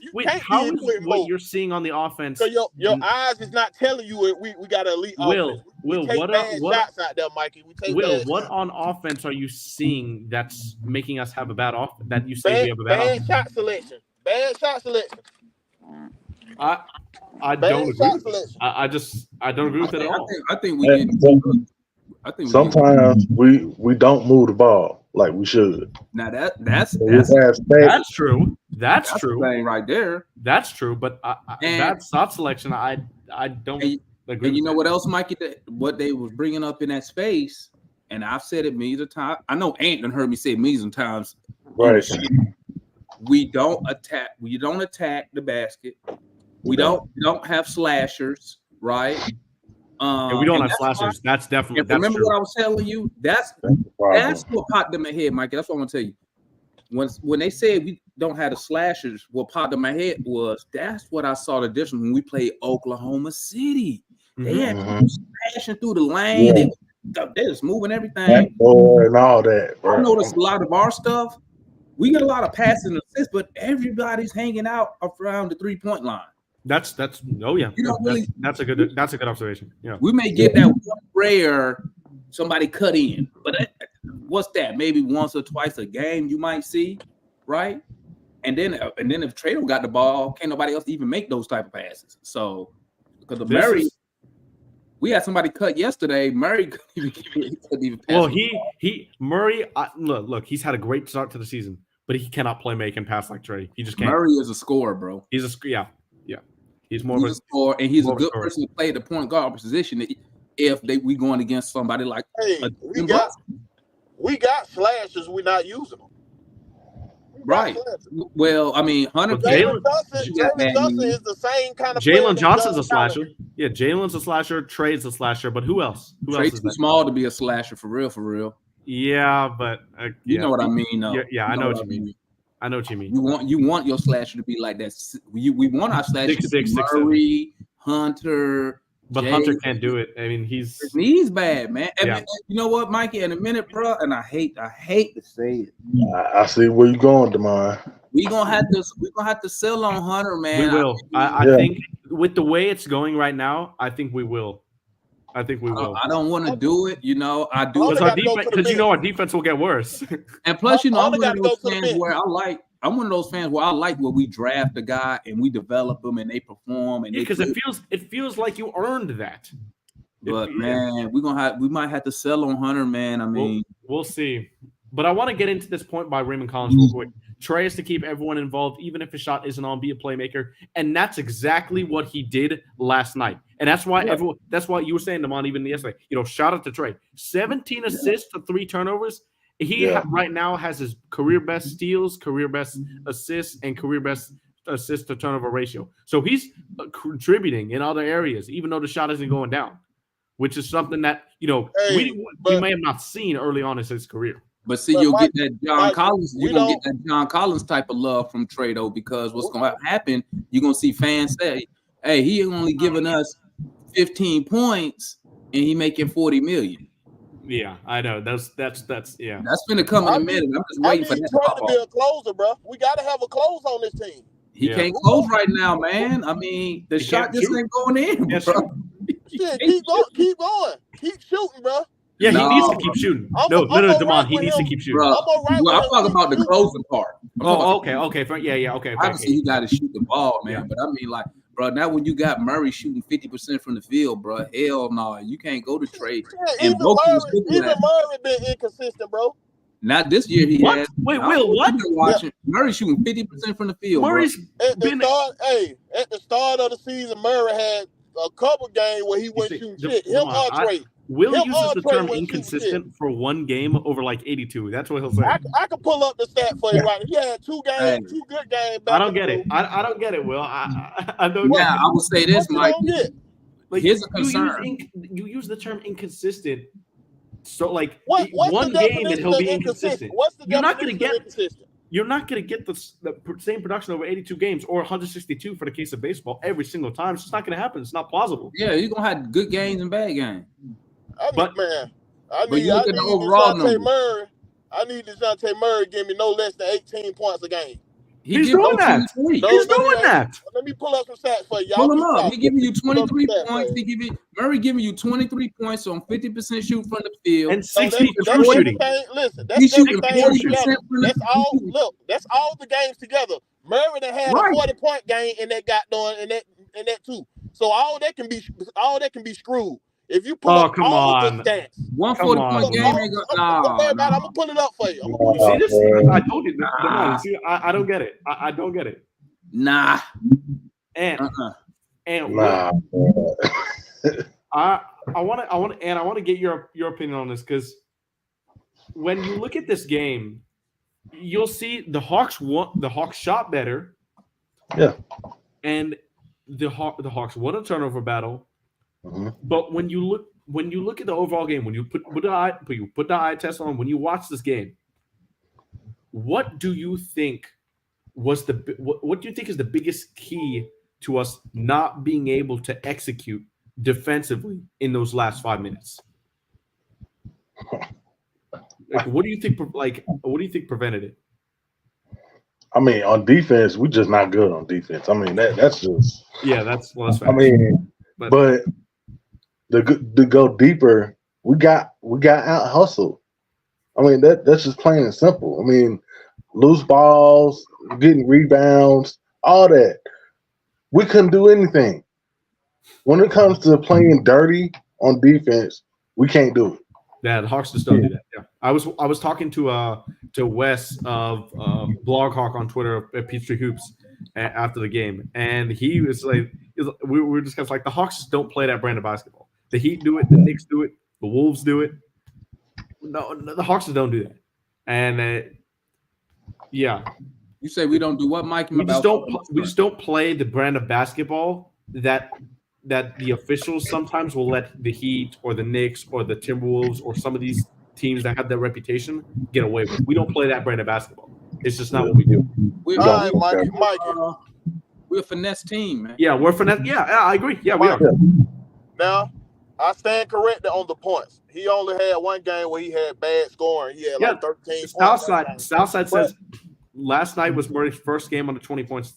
what you're seeing on the offense? So your eyes is not telling you we got an elite offense. We take bad shots out there, Mikey. We take what on offense are you seeing that's making us have a bad offense? That you say we have a bad offense? Shot selection. Bad shot selection. I don't agree. I don't agree with it at all. I think we get. Sometimes we don't move the ball like we should. Now that's true. That's true. Thing right there. That's true. But that shot selection, I don't agree. And you know what else, Mikey? What they was bringing up in that space, and I've said it millions of times. I know Ant done heard me say it millions of times. Right. We don't attack. We don't attack the basket. We don't have slashers, right? And we don't have slashers. That's definitely. Remember what I was telling you? That's what popped in my head, Mikey. That's what I want to tell you. When they said we don't have the slashers, what popped in my head was that's what I saw the difference when we played Oklahoma City. They had smashing through the lane. Yeah. They just moving everything. And all that. I noticed a lot of our stuff. We get a lot of passes and assists, but everybody's hanging out around the 3-point line. That's a good observation. Yeah, we may get that one rare somebody cut in, but what's that? Maybe once or twice a game you might see, right? And then if Trey don't got the ball, can't nobody else even make those type of passes. So because of Murray, we had somebody cut yesterday. Murray couldn't even pass. Well, Murray. Look, he's had a great start to the season, but he cannot play make and pass like Trey. He just can't. Murray is a scorer, bro. He's a He's more of a scorer, and he's a good person to play the point guard position. If we going against somebody like we got slashers, we're not using them. Right. Well, I mean, Hunter Jalen Johnson is the same kind of. Jalen Johnson's a slasher. Yeah, Jalen's a slasher. Trey's a slasher. But who else? Trey's too small to be a slasher for real. Yeah, but you know what I mean. Yeah, I know what you mean. I know what you mean. You want your slasher to be like that. We want our slasher to be 6'6", Murray, Hunter. But Jay. Hunter can't do it. I mean, his knees bad, man. Yeah. You know what, Mikey? In a minute, bro, and I hate to say it. I see where you're going, Demar. We're gonna have to sell on Hunter, man. We will. I think with the way it's going right now, I think we will. I don't want to do it, I do because our defense will get worse. And plus, I'm one of those fans where I'm one of those fans where I like where we draft a guy and we develop them and they perform and because it feels like you earned that. But man, we might have to sell on Hunter, man. I mean, we'll see. But I want to get into this point by Raymond Collins real quick. Trey is to keep everyone involved, even if his shot isn't on, be a playmaker. And that's exactly what he did last night. And that's why that's why you were saying, Damon, even yesterday, shout out to Trey. 17 assists to 3 turnovers. He right now has his career best steals, career best assists, and career best assist to turnover ratio. So he's contributing in other areas, even though the shot isn't going down, which is something that, we may have not seen early on in his career. But see, you'll get that John Collins. You're going to get that John Collins type of love from Trey, though, because what's going to happen, you're going to see fans say, hey, he only giving us 15 points and he making 40 million. Yeah, I know. That's That's going to come in a minute. I'm just waiting for that. Trying to be a closer, bro. We got to have a close on this team. He can't close right now, man. I mean, the shot just ain't going in, bro. Shit, keep going. Keep shooting, bro. Yeah, he needs to keep shooting. Damon, he needs to keep shooting. Bro, I'm talking about the closing part. Okay. Obviously, he got to shoot the ball, man. Yeah. But I mean, bro, now when you got Murray shooting 50% from the field, bro, hell no, you can't go to Trey. Yeah, even Murray been inconsistent, bro. Not this year. He has. Wait, Will, what? Watching Murray shooting 50% from the field. Murray's at the start of the season, Murray had a couple games where he wasn't shooting shit. Him or Trey. Will uses the term inconsistent for one game over 82. That's what he'll say. I can pull up the stat for you. Right? He had 2 games, 2 good games. I don't get it. I don't get it, Will. I don't. Yeah, I will say this, Mike. Here's a concern. You use the term inconsistent. So, what's one game and he'll be inconsistent. What's the You're not going to get inconsistent. you're not going to get the same production over 82 games or 162 for the case of baseball every single time. It's just not going to happen. It's not plausible. Yeah, you're going to have good games and bad games. I need DeJounte Murray. I need DeJounte Murray to give me no less than 18 points a game. He's doing that. He's doing that. Let me pull up some stats for you. Pull him up. He giving you 23 points. Murray giving you 23 points on 50% shoot from the field and 60 true shooting. Listen, that's everything together. That's all. Look, that's all the games together. Murray done had a 40-point game in that in that too. So all that can be screwed. If you pull up all the stats, 140-point game ain't I'm gonna pull it up for you. See this? I told you. I don't get it. I don't get it. Nah. And I want to get your opinion on this, because when you look at this game, you'll see the Hawks shot better. Yeah. And the Hawks won a turnover battle. Mm-hmm. But when you look at the overall game, when you put the eye test on, when you watch this game, what do you think was what do you think is the biggest key to us not being able to execute defensively in those last 5 minutes? What do you think prevented it? I mean, on defense, we're just not good on defense. I mean, that's just that's facts. I mean, but to go deeper, we got out hustled. I mean, that's just plain and simple. I mean, loose balls, getting rebounds, all that. We couldn't do anything. When it comes to playing dirty on defense, we can't do it. Yeah, the Hawks just don't do that. Yeah, I was talking to Wes of Bloghawk on Twitter at Peachtree Hoops after the game, and he was like, we were discussing like the Hawks just don't play that brand of basketball. The Heat do it, the Knicks do it, the Wolves do it. No, the Hawks just don't do that. And you say we don't do what, Mike? We just don't play the brand of basketball that the officials sometimes will let the Heat or the Knicks or the Timberwolves or some of these teams that have that reputation get away with. We don't play that brand of basketball. It's just not what we do. We're a finesse team, man. Yeah, we're finesse. Yeah, I agree. Yeah, we are. Now, I stand corrected on the points. He only had one game where he had bad scoring. He had like 13 points. Southside says last night was Murray's first game under 20 points.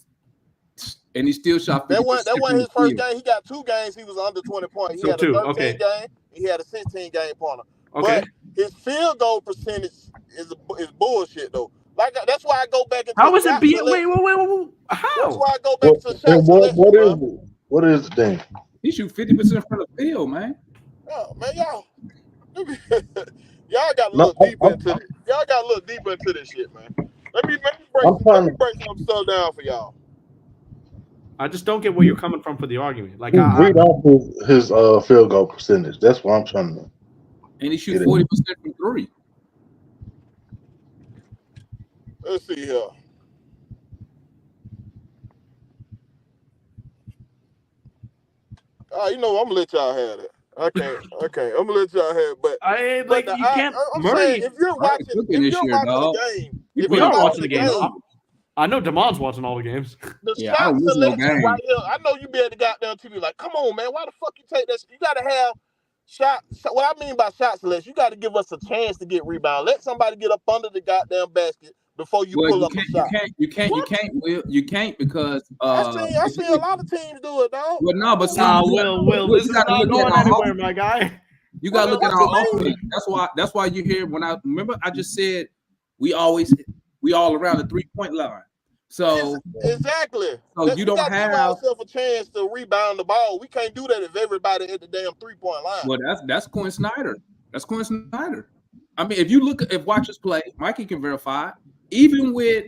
And he still shot. That wasn't his first game. He got 2 games. He was under 20 points. He had a 13 game. He had a 16 game pointer. Okay. But his field goal percentage is bullshit though. Like that's why I go back into. How is it? Wait. How? That's why I go back to shot. What is the thing? He shoot 50% from the field, man. Oh man, y'all got a little deep into this. Y'all got a little deeper into this shit, man. Let me break some stuff down for y'all. I just don't get where you're coming from for the argument. Like read off his field goal percentage. That's what I'm trying to. And he shoots 40% from 3. Let's see here. You know, I'm gonna let y'all have it. Okay. I'm gonna let y'all have it. But you can't. I'm saying if you're watching the game, we are watching the game. I know Damon's watching all the games. The shot selection right here. I know you be able to get down TV like, come on, man, why the fuck you take that? You gotta have shot. What I mean by shot selection, you got to give us a chance to get rebound. Let somebody get up under the goddamn basket before you pull up a shot. You can't because I see a lot of teams do it, dog. Well, no, but Will, this is not going anywhere, my guy. You got to look at our offense. That's why you hear when I just said we all around the 3-point line. So exactly. So you don't have ourselves a chance to rebound the ball. We can't do that if everybody at the damn 3-point line. Well, that's Quinn Snyder. That's Quinn Snyder. I mean, if watch us play, Mikey can verify. Even with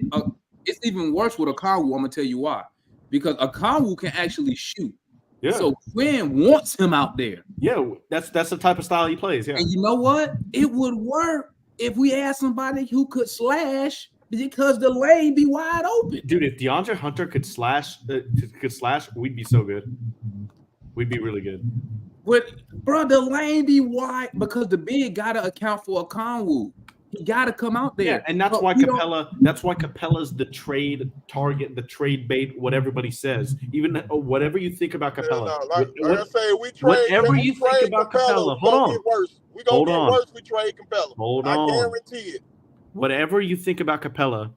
it's even worse with Okongwu. I'm gonna tell you why. Because Okongwu can actually shoot. Yeah. So Quinn wants him out there. Yeah, that's the type of style he plays. Yeah. And you know what? It would work if we had somebody who could slash. Because the lane be wide open. Dude, if DeAndre Hunter could slash, we'd be so good. We'd be really good. But, bro, the lane be wide because the big got to account for Okongwu. He got to come out there. Yeah, and that's why Capella. That's why Capella's the trade target, the trade bait. What everybody says, even whatever you think about Capella. Like I say, we trade. Whatever you think about Capella, hold on. We gonna get worse. We trade Capella. Hold on. I guarantee it. Whatever you think about Capella,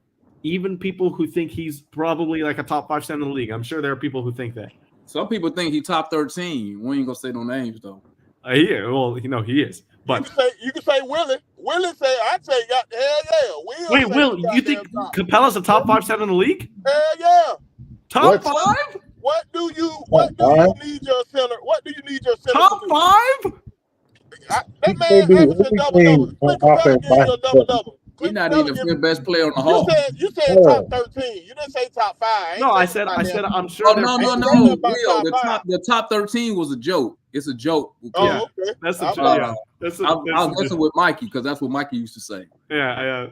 even people who think he's probably like a top 5 center in the league, I'm sure there are people who think that. Some people think he's top 13. We ain't gonna say no names though. Yeah, well, he is. But you can say Willie. Willie say, I'd say, hell yeah. Wait, Will, you think Capella's a top 5 center in the league? Hell yeah. Top 5? What do you need your center? What do you need your center? Top 5? That man averaging double-double. He's not even the best player on the Hall. You said top 13. You didn't say top 5. No, I said I'm sure. Oh, no. The top 13 was a joke. It's a joke. Oh, okay. That's a joke. Yeah. I was messing with Mikey because that's what Mikey used to say. Yeah.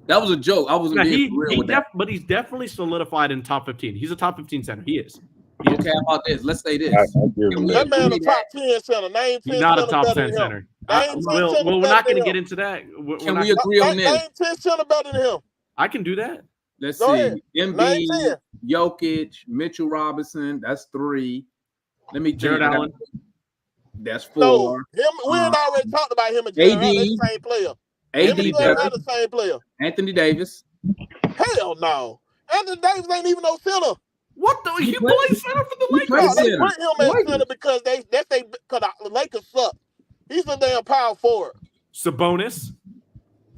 That was a joke. I wasn't being real with that. But he's definitely solidified in top 15. He's a top 15 center. He is. Okay, how about this? Let's say this. That man a top 10 center. Name 10 He's not a top 10 center. Well, we're not going to get into that. Can we agree on this? Name 10 center better than him. I can do that. Let's see. Embiid, Jokic, Mitchell Robinson. That's 3. Let me Jared Allen. That's 4. No, we had already talked about him and Jared Allen. They're the same player. AD the same player. Anthony Davis. Hell no. Anthony Davis ain't even no center. What the? He plays center for the Lakers. They put him at center because because the Lakers suck. He's a damn power forward. Sabonis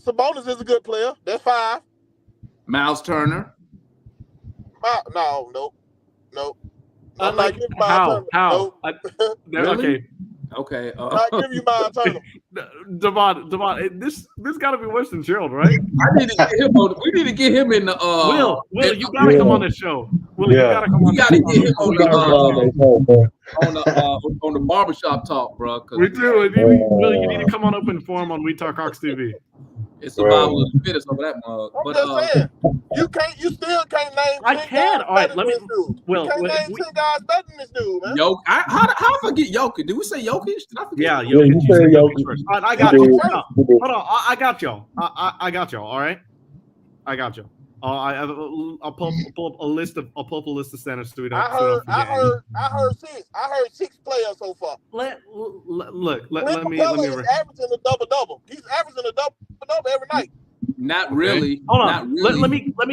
is a good player. That's 5. Miles Turner. No. I'm like, not giving Miles Turner. How? Really? Okay. Not give you Miles Turner. Devon, this got to be worse than Gerald, right? We need to get him in the. Will, you gotta come on the show. Will, you gotta come on. We gotta get him on the barbershop talk, bro. We do. Will, you need to come on Open Forum on We Talk Hawks TV. It's about the fittest over that mug. I'm just saying, you still can't name. I can. All right, let me. Will, you can't name 10 guys better than this dude, man. How I forget Jokic? Did we say Jokic? Did I forget? Yeah, Jokic. I got you. Hold on, I got y'all. I got y'all. All right, I got y'all. I'll pull up a list of centers. So I heard 6. I heard 6 players so far. Let me He's averaging a double-double. He's averaging a double-double every night. Not really. Hold on. Not really. Let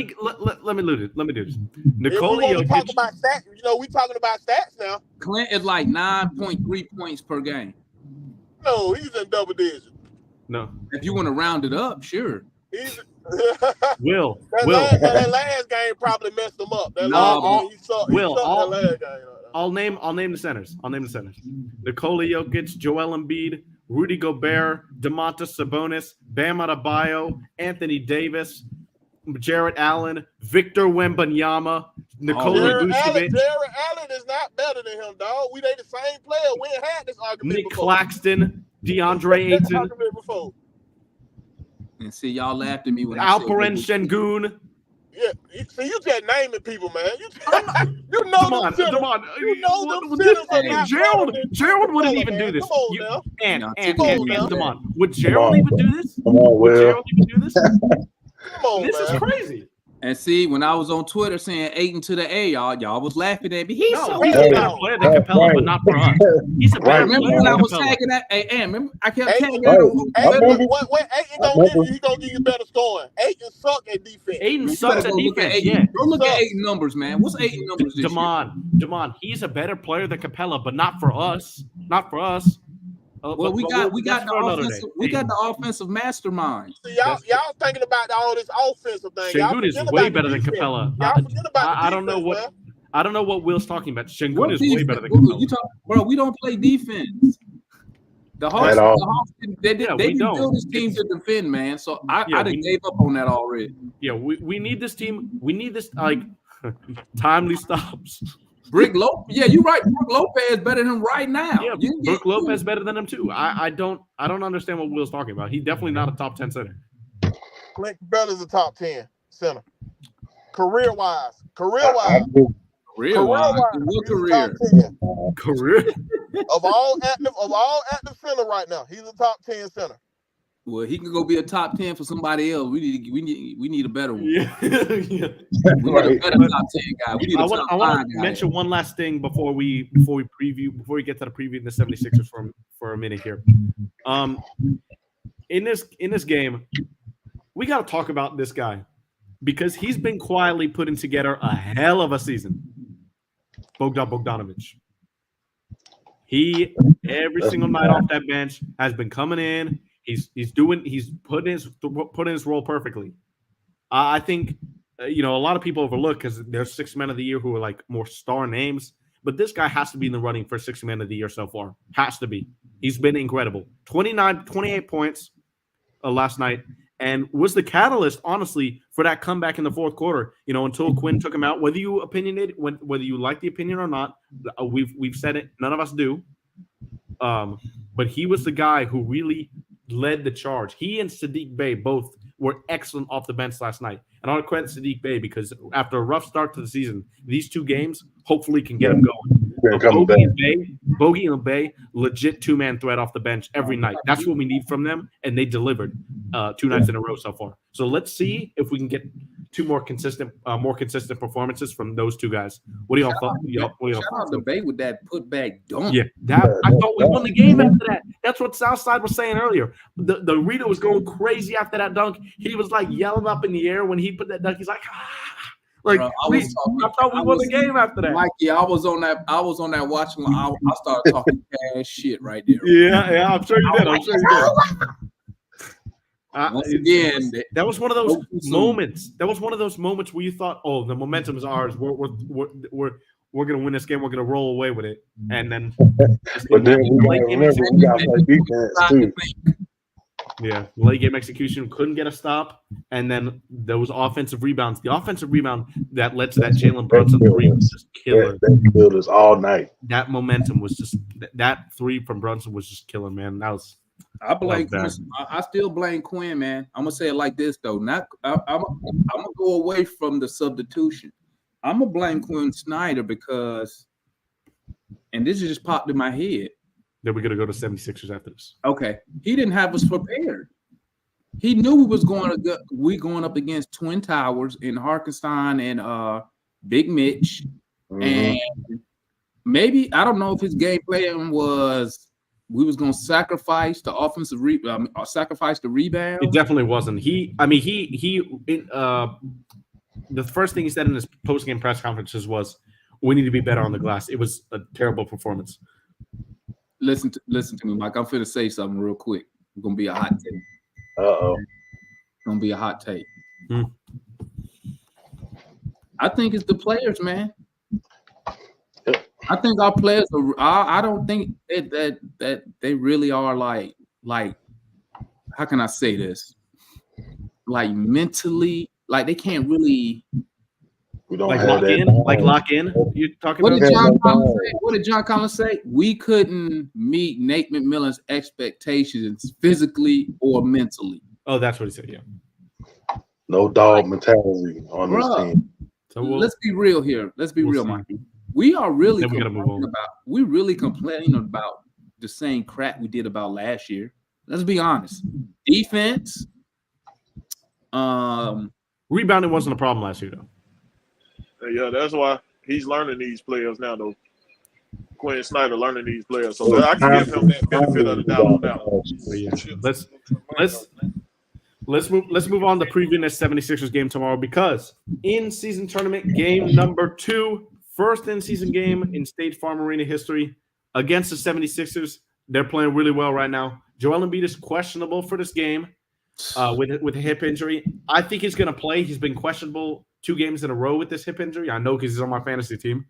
me do this. Nikola Jokic. Talk about stats. We talking about stats now. Clint is like 9.3 points per game. No, he's in double digits. No. If you want to round it up, sure. Will. That last game probably messed him up. I'll name the centers. Nikola Jokic, Joel Embiid, Rudy Gobert, Domantas Sabonis, Bam Adebayo, Anthony Davis, Jared Allen, Victor Wembanyama, Nikola Vucevic. Jared Allen is not better than him, dog. They the same player. We ain't had this argument Nick before. Claxton, DeAndre Ayton. And see, y'all laughed at me when Alperen Şengün. Yeah, see, you just naming people, man. You know them centers. Gerald wouldn't even do this. Come on. Would Gerald even do this? Come on, Will. Come on, this is crazy. And see, when I was on Twitter saying Ayton to the A, y'all was laughing at me. He's a better player than Capella, but not for us. He's a better player. Remember when I was tagging that? Remember I kept tagging what Ayton gonna give you? He gonna give you better scoring. Ayton suck at defense. Ayton sucks at defense. Go look at Ayton numbers, man. What's Ayton numbers this year? He's a better player than Capella, but not for us. Well, we got the offensive mastermind. See, y'all thinking about all this offensive thing. Şengün is way better than Capella. I don't know what Will's talking about. Şengün is way better than Capella. We don't play defense. The Hawks they didn't build this team to defend, man. So I done gave up on that already. Yeah, we need this team. We need this timely stops. Brook Lopez, yeah, you're right. Brook Lopez is better than him right now. Yeah, Brook Lopez is better than him too. I don't understand what Will's talking about. He's definitely not a top 10 center. Clint Capella is a top 10 center. Career wise. Career. Of all active center right now, he's a top 10 center. Well, he can go be a top 10 for somebody else. We need a better one. Yeah. We need a better top 10 guy. We need a top 5 guy. I want to mention one last thing before we get to the preview of the 76ers for a minute here. In this game, we got to talk about this guy because he's been quietly putting together a hell of a season. Bogdanović. He every single night off that bench has been coming in. He's putting his role perfectly. I think a lot of people overlook because there's 6 men of the year who are like more star names, but this guy has to be in the running for 6 men of the year so far. Has to be. He's been incredible. 28 points last night, and was the catalyst, honestly, for that comeback in the fourth quarter. Until Quinn took him out. Whether you like the opinion or not, we've said it. None of us do. But he was the guy who really led the charge. He and Saddiq Bey both were excellent off the bench last night. And I want to credit Saddiq Bey because after a rough start to the season, these 2 games hopefully can get him going. Bogey and Bey, legit 2-man threat off the bench every night. That's what we need from them, and they delivered 2 nights in a row so far. So let's see if we can get 2 more consistent performances from those 2 guys. What do y'all think? Shout out to Bey with that putback dunk. Yeah, I thought we won the game after that. That's what Southside was saying earlier. The reader was going crazy after that dunk. He was like yelling up in the air when he put that dunk. He's like, Like, bro, I thought we won the game after that. Mikey, I was on that watching. I started talking cash shit right there. Yeah, I'm sure you did. Once again, that was one of those moments. That was one of those moments where you thought, "Oh, the momentum is ours. We're gonna win this game. We're gonna roll away with it." And then, but then we got to play defense too. Yeah, late game execution couldn't get a stop, and then those offensive rebounds. The offensive rebound that led to that Jalen Brunson three was just killer. That killed us all night. That momentum was just that 3 from Brunson was just killer, man. That was. I still blame Quinn, man. I'm gonna say it like this though. I'm gonna go away from the substitution. I'm gonna blame Quinn Snyder because, and this just popped in my head. Then we're gonna go to 76ers after this. Okay, he didn't have us prepared. He knew we was going up against Twin Towers in Harkenstein and Big Mitch, and maybe I don't know if his game plan was. We was gonna sacrifice the offensive sacrifice the rebound. It definitely wasn't. The first thing he said in his post-game press conferences was, "We need to be better on the glass." It was a terrible performance. Listen to me, Mike. I'm finna say something real quick. It's gonna be a hot take. Gonna be a hot take. I think it's the players, man. I think our players are. I don't think that they really are like. How can I say this? Like mentally, like they can't really. We don't lock in. You're talking what about. Did John Collins say? What did John Collins say? We couldn't meet Nate McMillan's expectations physically or mentally. Oh, that's what he said. Yeah. No dog mentality on this team. So let's be real here. Let's be real, Mikey. We are really complaining about the same crap we did about last year. Let's be honest. Defense. Rebounding wasn't a problem last year, though. Yeah, that's why he's learning these players now, though. Quinn Snyder learning these players, so I can give him that benefit of the doubt on that one. Yeah. Let's move on to previewing this 76ers game tomorrow because in-season tournament game number 2. First in-season game in State Farm Arena history against the 76ers. They're playing really well right now. Joel Embiid is questionable for this game with a hip injury. I think he's going to play. He's been questionable 2 games in a row with this hip injury. I know because he's on my fantasy team.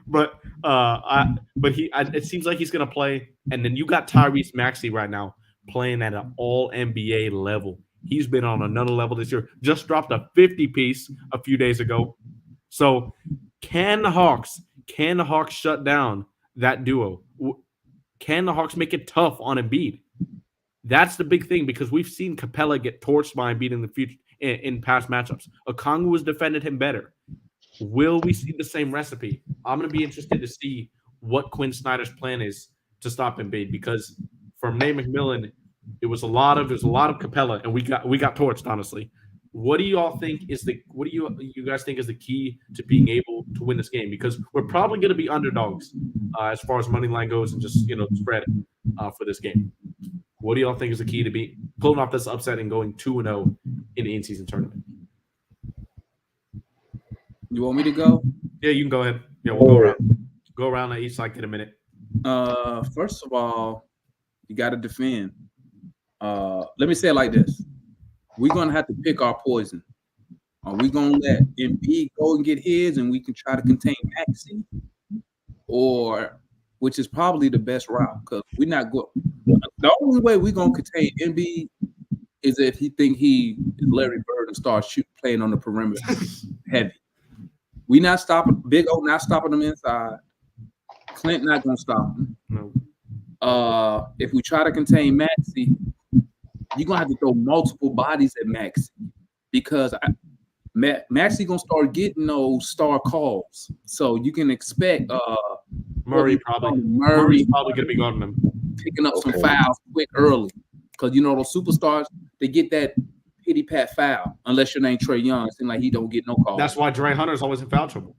but it seems like he's going to play. And then you got Tyrese Maxey right now playing at an all-NBA level. He's been on another level this year. Just dropped a 50-piece a few days ago. So Can the Hawks shut down that duo? Can the Hawks make it tough on Embiid? That's the big thing because we've seen Capella get torched by Embiid in the future in past matchups. Okongwu has defended him better. Will we see the same recipe? I'm going to be interested to see what Quinn Snyder's plan is to stop Embiid because from Nate McMillan, It was a lot of Capella, and we got torched, honestly. What do you guys think is the key to being able to win this game? Because we're probably going to be underdogs as far as money line goes and just spread for this game. What do y'all think is the key to be pulling off this upset and going 2-0 in the in-season tournament? You want me to go? Yeah, you can go ahead. Yeah, we'll go around. Go around at each side, get a minute. First of all, you got to defend. Let me say it like this. We're going to have to pick our poison. Are we going to let Embiid go and get his and we can try to contain Maxey? Or, which is probably the best route, because we're not going. The only way we're going to contain Embiid is if he think he is Larry Bird and starts playing on the perimeter heavy. We not stopping Big O, not stopping him inside. Clint not going to stop him. No. If we try to contain Maxey, you're going to have to throw multiple bodies at Maxey because Maxey going to start getting those star calls. So you can expect Murray's probably going to be guarding him. Picking up some fouls quick early because, those superstars, they get that pity-pat foul unless your name Trae Young. It seems like he don't get no calls. That's why Dre Hunter's always in foul trouble.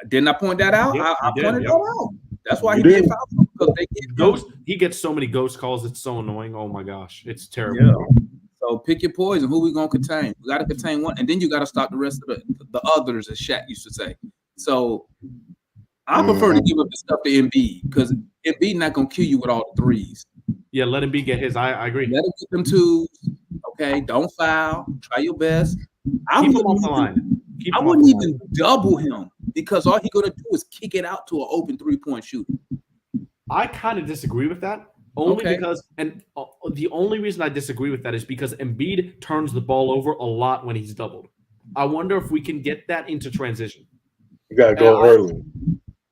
Didn't I point that out? Yep, I pointed that out. That's why he did foul trouble because they get ghost. He gets so many ghost calls. It's so annoying. Oh my gosh, it's terrible. Yeah. So pick your poison. Who we gonna contain? We got to contain one, and then you got to stop the rest of the others, as Shaq used to say. So I prefer to give up the stuff to Embiid because Embiid not gonna kill you with all the threes. Yeah, let Embiid get his. I agree. Let him get them twos. Okay, don't foul. Try your best. Keep him off the line. I wouldn't even double him because all he's gonna do is kick it out to an open 3-point shooter. I kind of disagree with that. Because the only reason I disagree with that is because Embiid turns the ball over a lot when he's doubled. I wonder if we can get that into transition. You gotta go early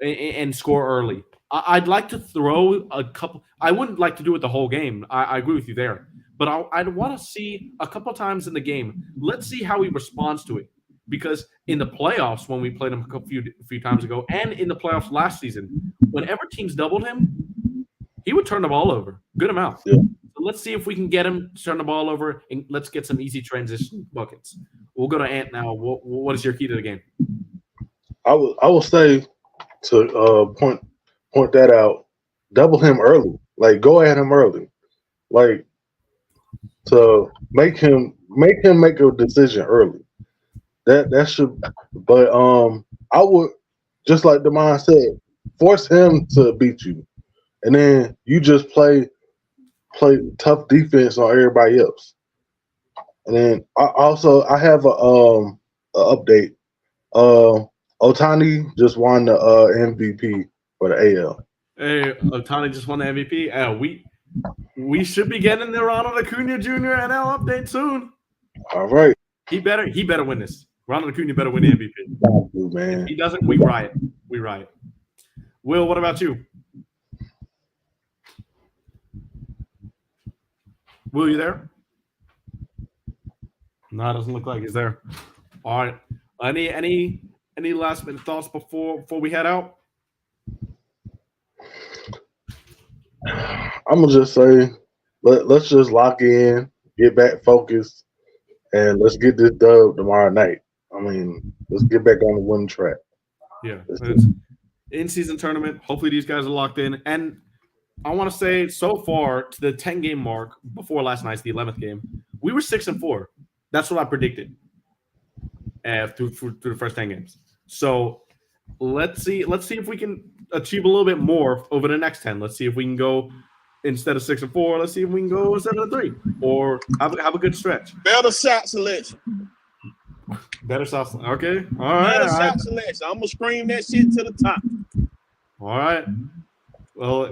and score early. I'd like to throw a couple. I wouldn't like to do it the whole game. I agree with you there, but I'd want to see a couple times in the game. Let's see how he responds to it. Because in the playoffs, when we played him a few times ago, and in the playoffs last season, whenever teams doubled him, he would turn the ball over. Good amount. Yeah. So let's see if we can get him to turn the ball over, and let's get some easy transition buckets. We'll go to Ant now. What is your key to the game? I will say to point that out. Double him early. Like go at him early. Like to make him make a decision early. That should, but I would just like Demond said, force him to beat you, and then you just play tough defense on everybody else. And then I have a update. Ohtani just won the MVP for the AL. Hey, Ohtani just won the MVP. We should be getting the Ronald Acuna Jr. NL update soon. All right. He better win this. Ronald Acuna better win the MVP. Man. If he doesn't, we riot. We riot. Will, what about you? Will, you there? No, it doesn't look like he's there. All right. Any last minute thoughts before we head out? I'm gonna just say, let's just lock in, get back focused, and let's get this dub tomorrow night. I mean, let's get back on the winning track. Yeah, it's in-season tournament. Hopefully these guys are locked in. And I want to say, so far, to the 10-game mark before last night's the 11th game, we were 6-4. That's what I predicted through the first 10 games. So let's see if we can achieve a little bit more over the next 10. Let's see if we can go instead of 6-4. Let's see if we can go 7-3 or have a good stretch. Better shot selection. Better shot. Okay. All right. Better shot selection. I'm gonna scream that shit to the top. All right. Well,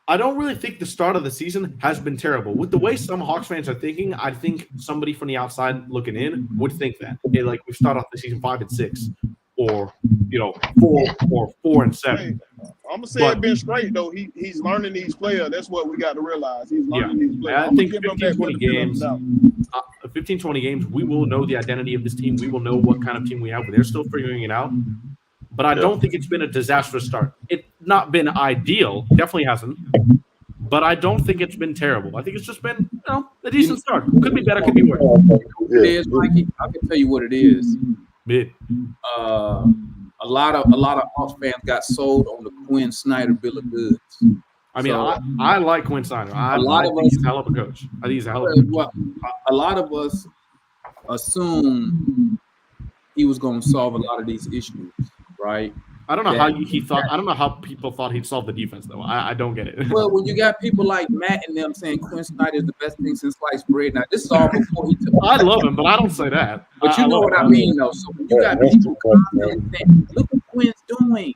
I don't really think the start of the season has been terrible. With the way some Hawks fans are thinking, I think somebody from the outside looking in would think that. Okay, like we start off the season 5-6, or 4-7. Hey, I'm gonna say it been straight though. He's learning these players. That's what we got to realize. He's learning these players. I think 15-20 games. 15-20 games, we will know the identity of this team. We will know what kind of team we have. They're still figuring it out. But I don't think it's been a disastrous start. not been ideal. Definitely hasn't. But I don't think it's been terrible. I think it's just been, a decent start. Could be better, could be worse. It is, Mikey. I can tell you what it is. A lot of Hawks fans got sold on the Quinn Snyder bill of goods. I mean, I like Quinn Snyder. I think he's a hell of a coach. I think he's a hell of a coach. A lot of us assumed he was going to solve a lot of these issues, right? I don't know how he thought. I don't know how people thought he'd solve the defense, though. I don't get it. Well, when you got people like Matt and them saying Quinn Snyder is the best thing since sliced bread, now this is all before he took. I love him, but I don't say that. But you know what I mean, though. So when you got people constantly saying, "Look what Quinn's doing,"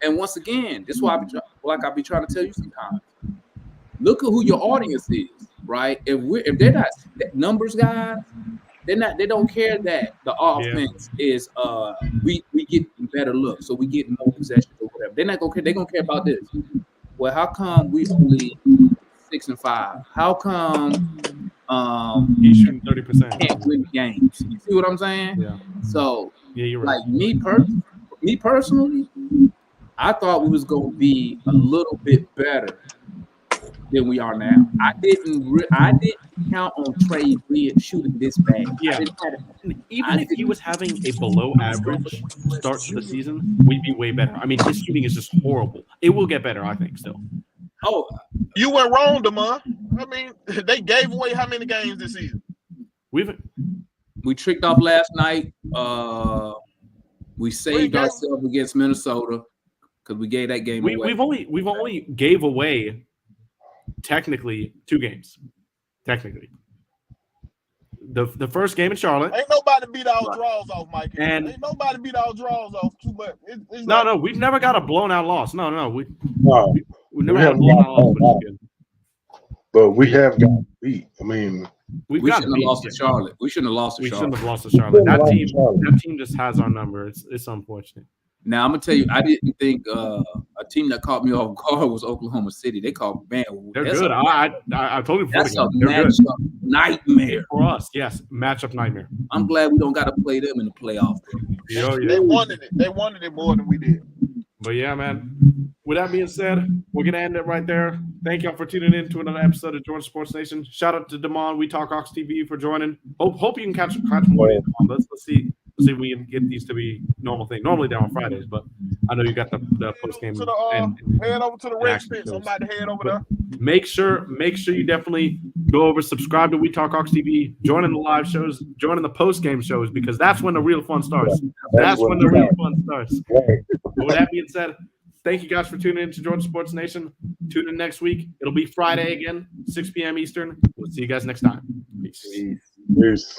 and once again, this is why I be trying to tell you sometimes. Look at who your audience is, right? If they're not numbers guys. They don't care that the offense is we get better looks, so we get more possessions or whatever. They're not gonna care. They're gonna care about this. Well, how come we only 6-5? How come he's shooting 30%? Can't win games. You see what I'm saying? Yeah. So you're right. Like me personally, I thought we was gonna be a little bit better than we are now. I didn't count on Trey being shooting this bad. Yeah. Even if he was having a below average start to the season, we'd be way better. I mean, his shooting is just horrible. It will get better, I think, still. Oh, you went wrong, Damon. I mean, they gave away how many games this season? We tricked off last night. We saved ourselves against Minnesota because we gave that game away. We've only gave away technically 2 games. Technically, the first game in Charlotte. Ain't nobody beat our draws off, Mikey. Ain't nobody beat our draws off too much. No, we've never got a blown out loss. No, we never had a blown out loss. But we have got beat. I mean, we shouldn't have lost to Charlotte. We shouldn't have lost to Charlotte. We shouldn't have lost to Charlotte. That team just has our number. It's unfortunate. Now I'm gonna tell you, I didn't think a team that caught me off guard was Oklahoma City. They called they're good. I totally forgot. That's a matchup nightmare for us. Yes, matchup nightmare. I'm glad we don't got to play them in the playoffs. They wanted it. They wanted it more than we did. But yeah, man. With that being said, we're gonna end it right there. Thank y'all for tuning in to another episode of Georgia Sports Nation. Shout out to Damon, We Talk Hawks TV for joining. Hope you can catch more. Let's see if we can get these to be normal thing. Normally they're on Fridays, but I know you got the post game. Head over to the Red Spit. Somebody head over there. Make sure you definitely go over, subscribe to We Talk Hawks TV, join in the live shows, join in the post game shows, because that's when the real fun starts. That's when the real fun starts. But with that being said, thank you guys for tuning in to Georgia Sports Nation. Tune in next week. It'll be Friday again, 6 p.m. Eastern. We'll see you guys next time. Peace. Peace.